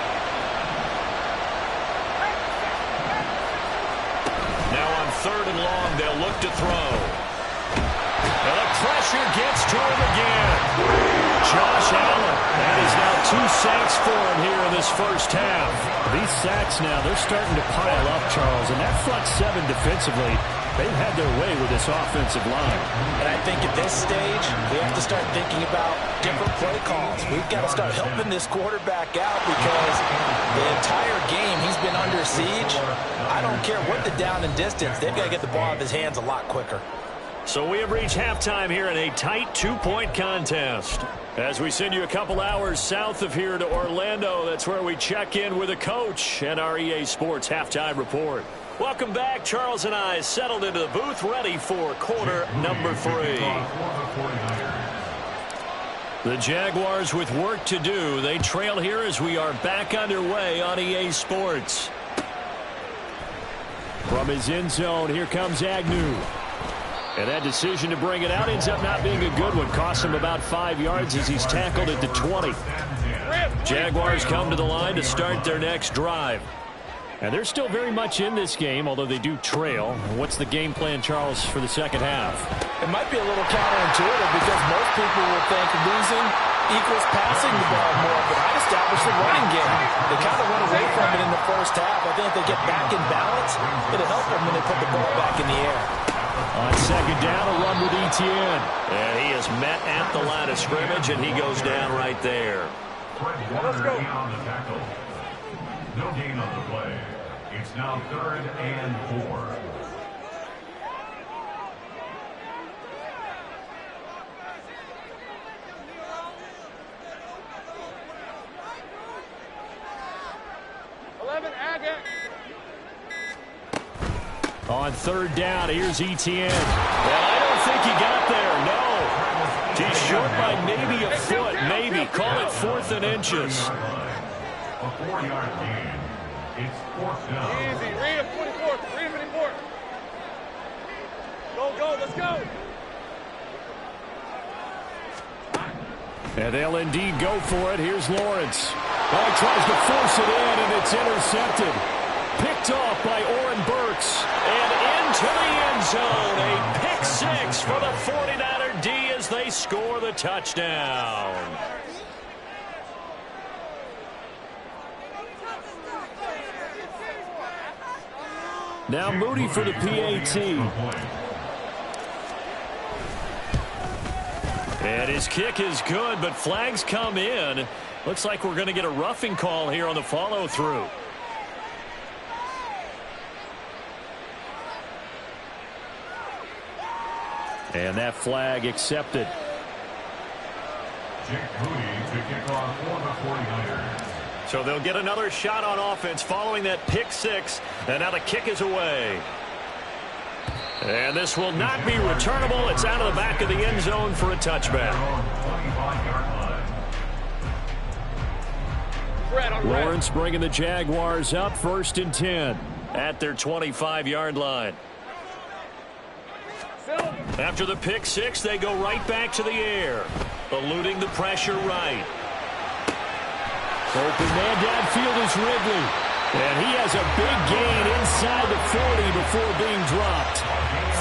Now on 3rd and long, they'll look to throw. And the pressure gets to him again. Josh Allen. That is now 2 sacks for him here in this first half. These sacks now, they're starting to pile up, Charles. And that front 7 defensively, they've had their way with this offensive line. And I think at this stage, we have to start thinking about different play calls. We've got to start helping this quarterback out because the entire game he's been under siege. I don't care what the down and distance. They've got to get the ball out of his hands a lot quicker. So we have reached halftime here in a tight 2-point contest. As we send you a couple hours south of here to Orlando, that's where we check in with a coach and our EA Sports halftime report. Welcome back. Charles and I settled into the booth, ready for quarter number 3. The Jaguars with work to do. They trail here as we are back underway on EA Sports. From his end zone, here comes Agnew. And that decision to bring it out ends up not being a good one. Cost him about 5 yards as he's tackled at the 20. Jaguars come to the line to start their next drive. And they're still very much in this game, although they do trail. What's the game plan, Charles, for the second half? It might be a little counterintuitive because most people will think losing equals passing the ball more, but I'd establish the running game. They kind of went away from it in the first half. I think if they get back in balance, it'll help them when they put the ball back in the air. On second down, a run with Etienne. And he is met at the line of scrimmage, and he goes down right there. Let's go. No gain on the play. It's now 3rd and 4. On third down, here's Etienne. Well, I don't think he got there, no. He's short by maybe a foot, maybe. Call it 4th and inches. A 4-yard gain. It's 4th down. Easy. Read him 24. Read him 24. Go, let's go. And they'll indeed go for it. Here's Lawrence. Oh, he tries to force it in, and it's intercepted. Picked off by Oren Burks. And into the end zone. A pick 6 for the 49er D as they score the touchdown. Now Moody for the PAT. And his kick is good, but flags come in. Looks like we're going to get a roughing call here on the follow-through. And that flag accepted. Jake Moody to kick off for the 49ers. So they'll get another shot on offense following that pick six. And now the kick is away. And this will not be returnable. It's out of the back of the end zone for a touchback. Lawrence bringing the Jaguars up 1st and 10 at their 25-yard line. After the pick six, they go right back to the air, eluding the pressure right. Open man downfield is Ridley. And he has a big gain inside the 40 before being dropped.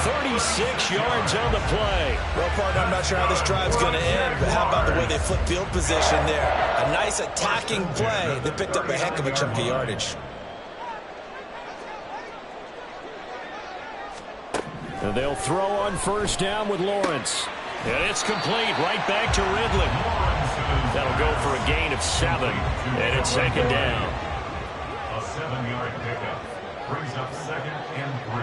36 yards on the play. Well, partner, I'm not sure how this drive's going to end, but how about the way they flip field position there? A nice attacking play. They picked up a heck of a chunk of yardage. And they'll throw on 1st down with Lawrence. And it's complete right back to Ridley. That'll go for a gain of 7. And it's 2nd down. A 7-yard pickup brings up 2nd and 3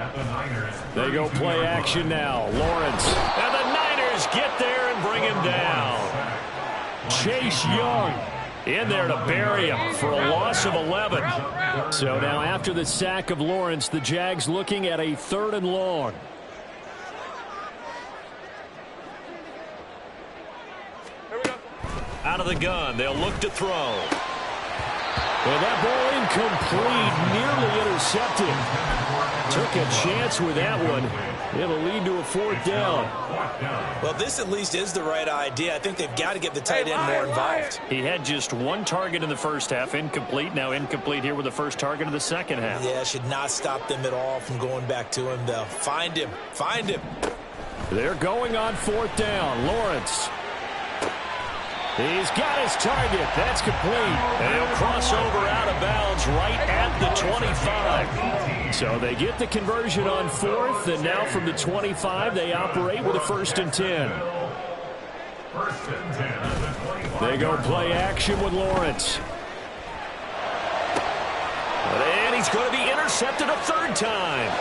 at the Niners. They go play action now. Lawrence. And the Niners get there and bring him down. Chase Young in there to bury him for a loss of 11. So now after the sack of Lawrence, the Jags looking at a 3rd and long. Out of the gun, they'll look to throw. And that ball incomplete, nearly intercepted. Took a chance with that one. It'll lead to a 4th down. Well, this at least is the right idea. I think they've got to get the tight end more involved. He had just 1 target in the first half, incomplete. Now incomplete here with the first target of the second half. Yeah, should not stop them at all from going back to him, though. Find him. Find him. They're going on 4th down. Lawrence. He's got his target. That's complete. And he'll cross over out of bounds right at the 25. So they get the conversion on 4th, and now from the 25, they operate with a 1st and 10. They go play action with Lawrence. And he's going to be intercepted a 3rd time.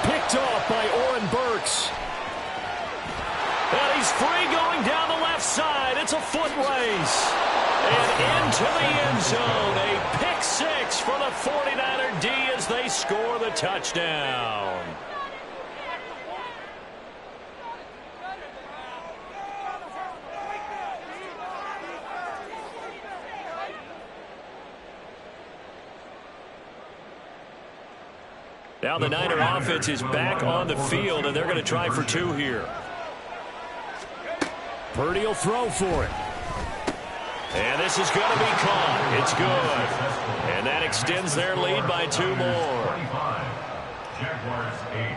Picked off by Oren Burks. And he's free going down the left side. It's a foot race. And into the end zone. A pick six for the 49er D as they score the touchdown. Now the Niner offense is back on the field, and they're going to try for 2 here. Purdy will throw for it. And this is going to be caught. It's good. And that extends their lead by 2 more. Jaguars 8.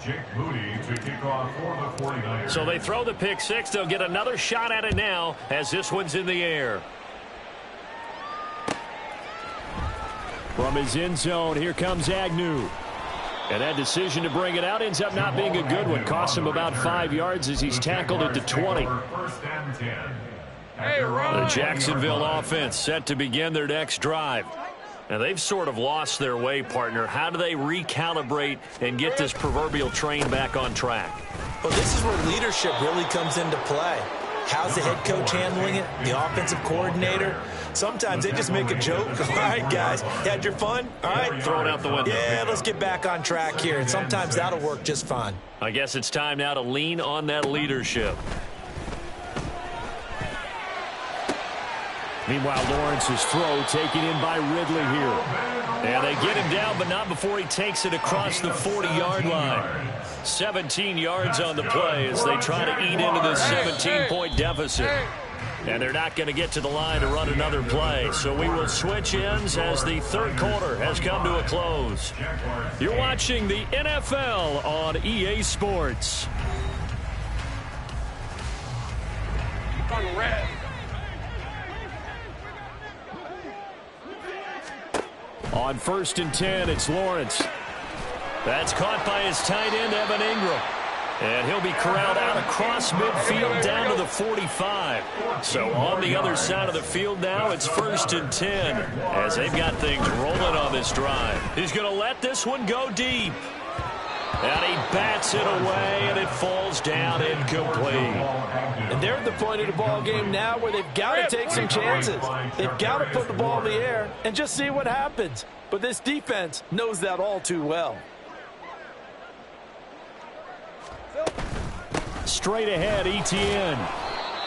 Jake Moody to kick off for the 49ers. So they throw the pick six. They'll get another shot at it now as this one's in the air. From his end zone, here comes Agnew. And that decision to bring it out ends up not being a good one. Costs him about 5 yards as he's tackled at the 20. The Jacksonville offense set to begin their next drive. Now, they've sort of lost their way, partner. How do they recalibrate and get this proverbial train back on track? Well, this is where leadership really comes into play. How's the head coach handling it? The offensive coordinator? Sometimes they just make a joke. All right, guys, had your fun? All right, throw it out the window. Yeah, let's get back on track here. And sometimes that'll work just fine. I guess it's time now to lean on that leadership. Meanwhile, Lawrence's throw taken in by Ridley here. And they get him down, but not before he takes it across the 40-yard line. 17 yards on the play as they try to eat into this 17-point deficit. And they're not going to get to the line to run another play. So we will switch ends as the 3rd quarter has come to a close. You're watching the NFL on EA Sports. On red. On 1st and 10, it's Lawrence. That's caught by his tight end, Evan Ingram. And he'll be corralled out across midfield down to the 45. So on the other side of the field now, it's 1st and 10 as they've got things rolling on this drive. He's going to let this one go deep. And he bats it away, and it falls down incomplete. And they're at the point of the ball game now where they've got to take some chances. They've got to put the ball in the air and just see what happens. But this defense knows that all too well. Straight ahead, Etienne.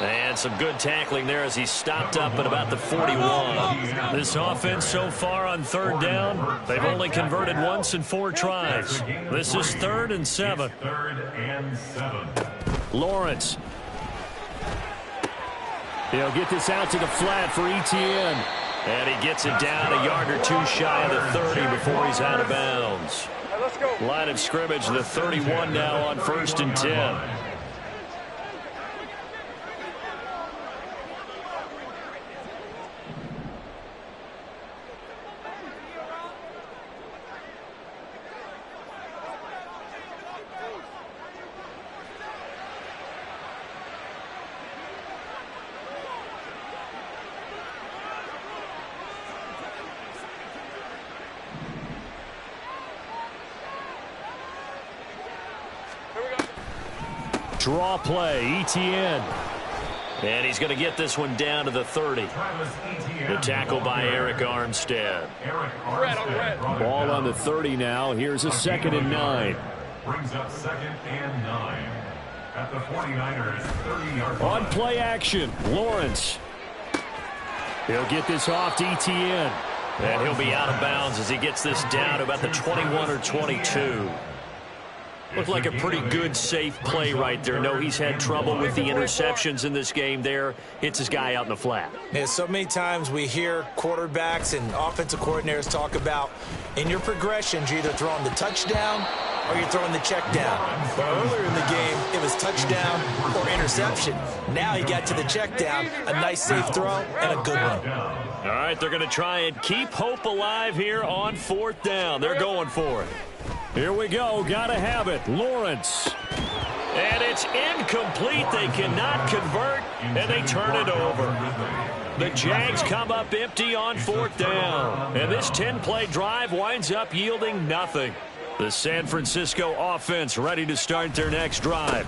And some good tackling there as he stopped up at about the 41. This offense so far on 3rd down, they've only converted once in 4 tries. This is 3rd and 7. Lawrence. He'll get this out to the flat for Etienne. And he gets it down a yard or 2 shy of the 30 before he's out of bounds. Line of scrimmage, the 31 now on 1st and 10. Draw play, Etienne. And he's going to get this one down to the 30. The tackle by Eric Armstead. Ball on the 30 now. Here's a 2nd and 9. Brings up 2nd and 9. At the 49ers, 30-yard line. On play action, Lawrence. He'll get this off to Etienne. And he'll be out of bounds as he gets this down to about the 21 or 22. Looked like a pretty good, safe play right there. No, he's had trouble with the interceptions in this game there. Hits his guy out in the flat. Yeah, so many times we hear quarterbacks and offensive coordinators talk about in your progressions, you're either throwing the touchdown or you're throwing the check down. But earlier in the game, it was touchdown or interception. Now he got to the check down, a nice safe throw, and a good one. All right, they're going to try and keep hope alive here on 4th down. They're going for it. Here we go. Got to have it. Lawrence. And it's incomplete. They cannot convert, and they turn it over. The Jags come up empty on 4th down. And this 10-play drive winds up yielding nothing. The San Francisco offense ready to start their next drive.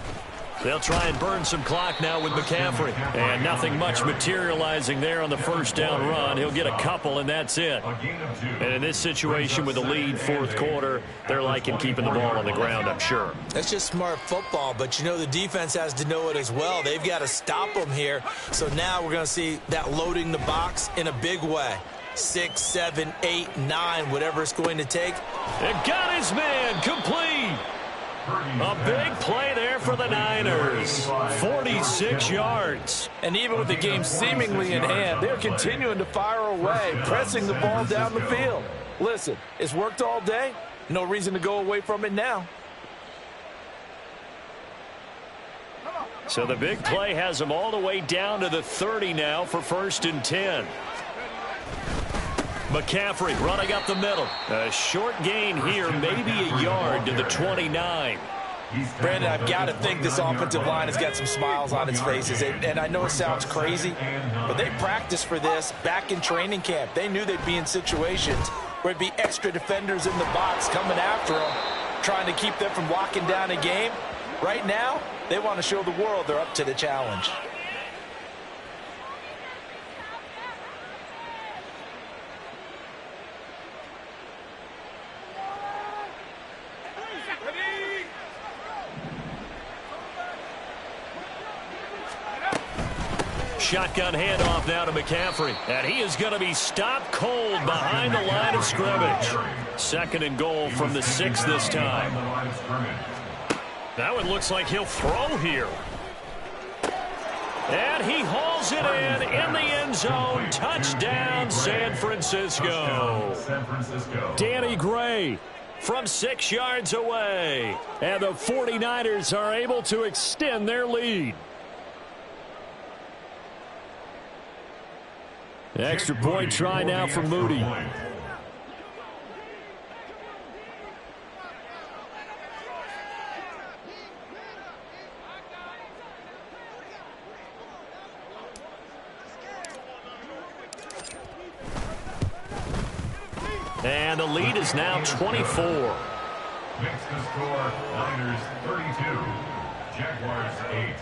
They'll try and burn some clock now with McCaffrey. And nothing much materializing there on the 1st down run. He'll get a couple, and that's it. And in this situation with the lead 4th quarter, they're liking keeping the ball on the ground, I'm sure. That's just smart football, but you know the defense has to know it as well. They've got to stop them here. So now we're going to see that loading the box in a big way. 6, 7, 8, 9, whatever it's going to take. And got his man complete. A big play there for the Niners. 46 yards. And even with the game seemingly in hand, they're continuing to fire away, pressing the ball down the field. Listen, it's worked all day. No reason to go away from it now. So the big play has them all the way down to the 30 now for 1st and 10. McCaffrey running up the middle. A short gain here, maybe a yard to the 29. Brandon, I've got to think this offensive line has got some smiles on its faces. And I know it sounds crazy, but they practiced for this back in training camp. They knew they'd be in situations where there'd be extra defenders in the box coming after them, trying to keep them from locking down a game. Right now, they want to show the world they're up to the challenge. Shotgun handoff now to McCaffrey. And he is going to be stopped cold behind the line of scrimmage. 2nd and goal from the 6 this time. That one looks like he'll throw here. And he hauls it in the end zone. Touchdown, San Francisco. Danny Gray from 6 yards away. And the 49ers are able to extend their lead. Extra point try now for Moody. And the lead is now 24. Makes the score Niners 32, Jaguars 8.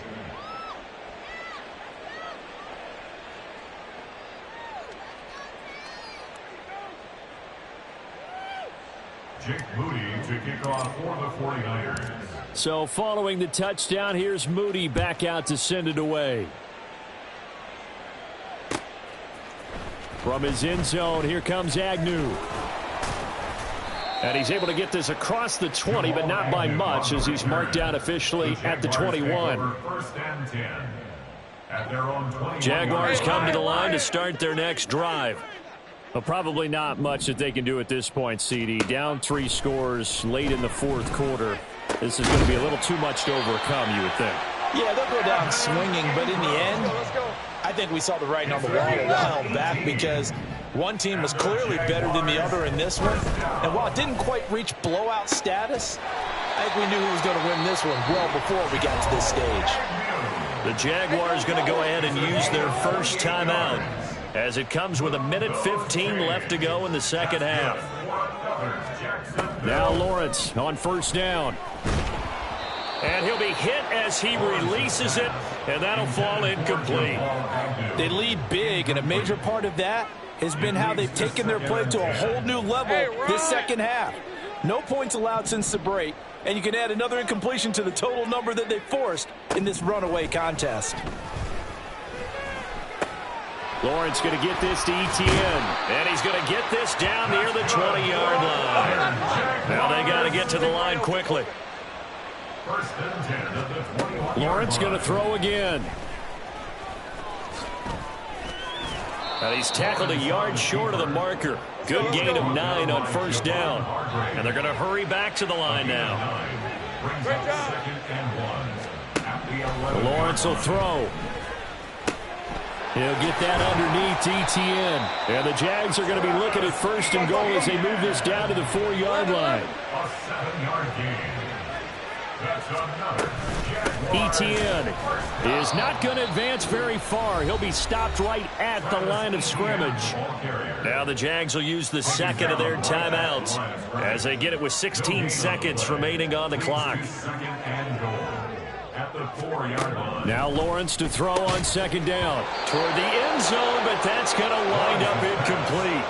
Jake Moody to kick off for the 49ers. So following the touchdown, here's Moody back out to send it away. From his end zone, here comes Agnew. And he's able to get this across the 20, but not by much, as he's marked down officially at the 21. First and 10 at their own 21. Jaguars come to the line to start their next drive. Well, probably not much that they can do at this point, CD. Down 3 scores late in the fourth quarter. This is going to be a little too much to overcome, you would think. Yeah, they'll go down swinging, but in the end, I think we saw the writing on the wall a while back because one team was clearly better than the other in this one. And while it didn't quite reach blowout status, I think we knew who was going to win this one well before we got to this stage. The Jaguars going to go ahead and use their first timeout as it comes with 1:15 left to go in the second half. Now Lawrence on first down. And he'll be hit as he releases it, and that'll fall incomplete. They lead big, and a major part of that has been how they've taken their play to a whole new level this second half. No points allowed since the break, and you can add another incompletion to the total number that they forced in this runaway contest. Lawrence going to get this to Etienne. And he's going to get this down near the 20-yard line. Now they got to get to the line quickly. First and 10 at the 21. Lawrence going to throw again. And he's tackled a yard short of the marker. Good gain of 9 on first down. And they're going to hurry back to the line now. Lawrence will throw. He'll get that underneath Etienne. And the Jags are going to be looking at first and goal as they move this down to the 4-yard line. A 7-yard gain. That's another Etienne is not going to advance very far. He'll be stopped right at the line of scrimmage. Now the Jags will use the second of their timeouts as they get it with 16 seconds remaining on the clock. Now Lawrence to throw on second down. Toward the end zone, but that's going to wind up incomplete.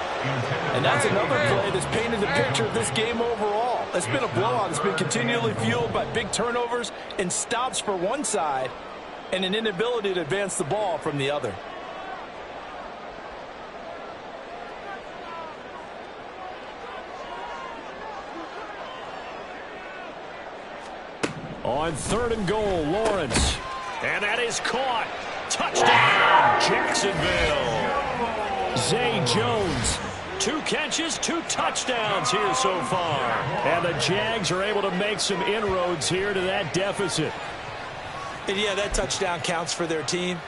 And that's another play that's painted the picture of this game overall. It's been a blowout. It's been continually fueled by big turnovers and stops for one side and an inability to advance the ball from the other. On third and goal, Lawrence. And that is caught. Touchdown, Jacksonville. Zay Jones. 2 catches, 2 touchdowns here so far. And the Jags are able to make some inroads here to that deficit. And yeah, that touchdown counts for their team,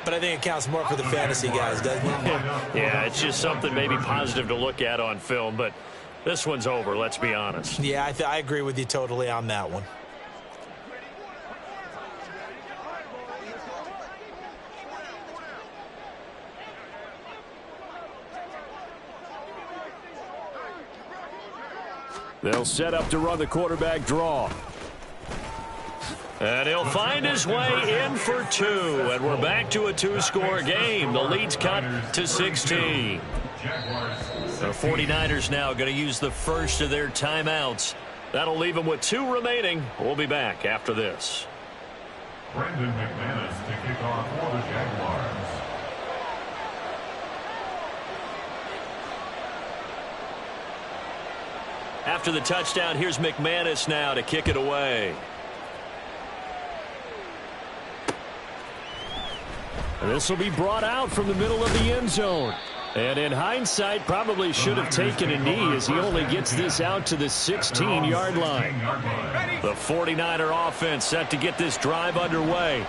but I think it counts more for the fantasy guys, doesn't it? Yeah, it's just something maybe positive to look at on film, but this one's over, let's be honest. Yeah, I agree with you totally on that one. They'll set up to run the quarterback draw. And he'll find his way in for 2. And we're back to a 2-score game. The lead's cut to 16. The 49ers now going to use the first of their timeouts. That'll leave them with 2 remaining. We'll be back after this. Brendan McManus to kick off for the Jaguars. After the touchdown, here's McManus now to kick it away. And this will be brought out from the middle of the end zone. And in hindsight, probably should have taken a knee as he only gets this out to the 16-yard line. The 49er offense set to get this drive underway.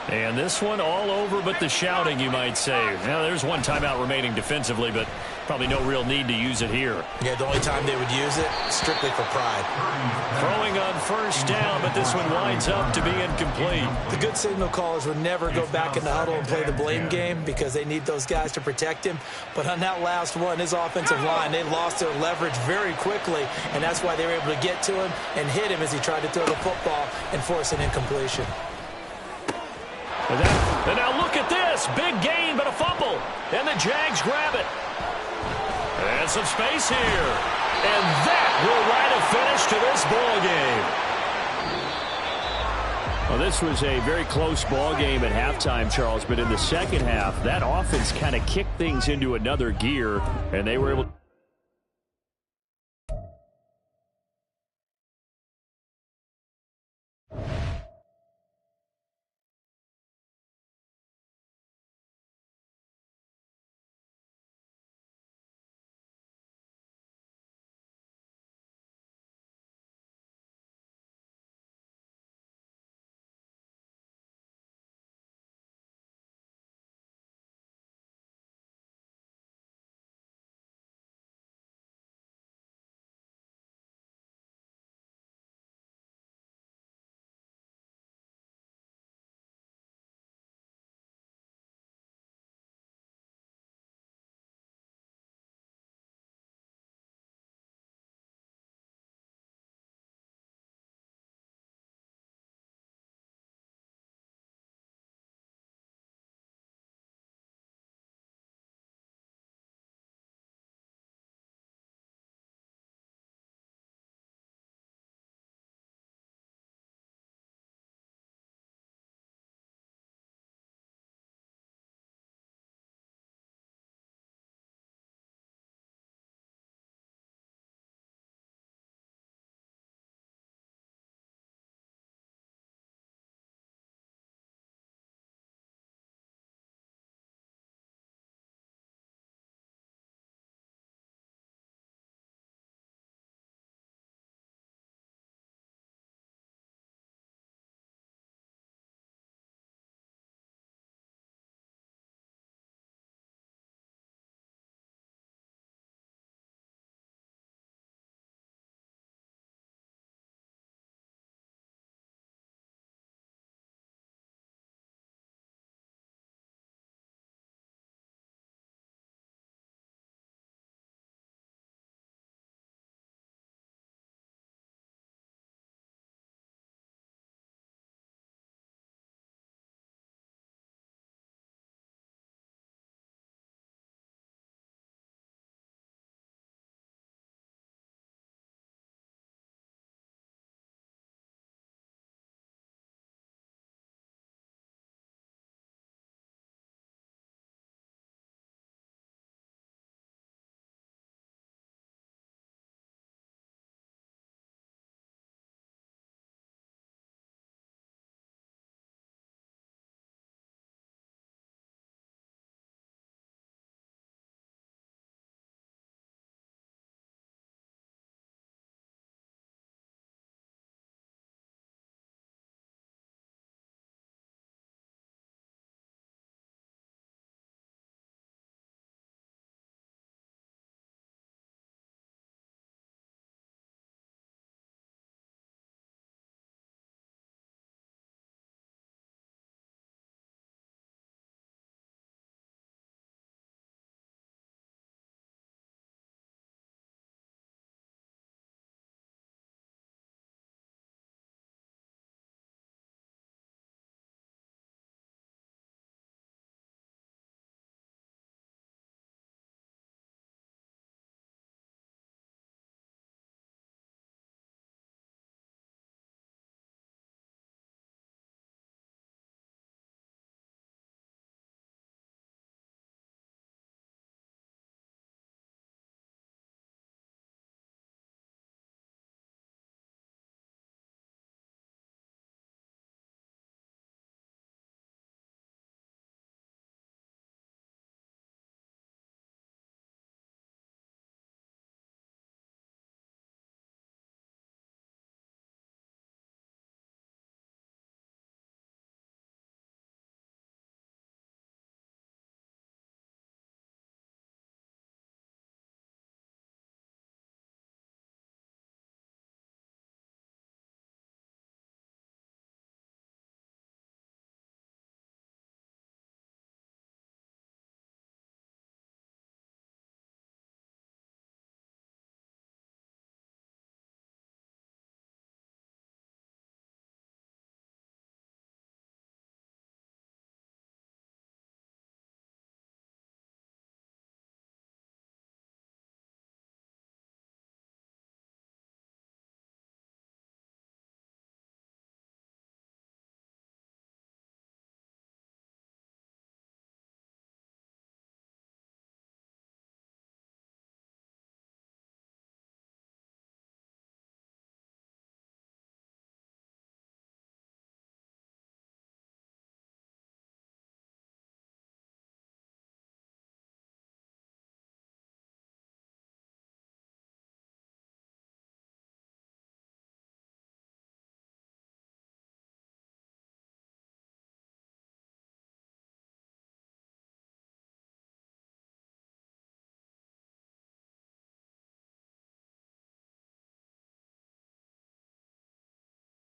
And this one all over but the shouting, you might say. Now, there's one timeout remaining defensively, but probably no real need to use it here. Yeah, the only time they would use it, strictly for pride. Throwing on first down, but this one winds up to be incomplete. The good signal callers would never go back in the huddle and play the blame game because they need those guys to protect him. But on that last one, his offensive line, they lost their leverage very quickly, and that's why they were able to get to him and hit him as he tried to throw the football and force an incompletion. And now look at this. Big gain, but a fumble. And the Jags grab it. And some space here. And that will write a finish to this ball game. Well, this was a very close ball game at halftime, Charles, but in the second half, that offense kind of kicked things into another gear, and they were able to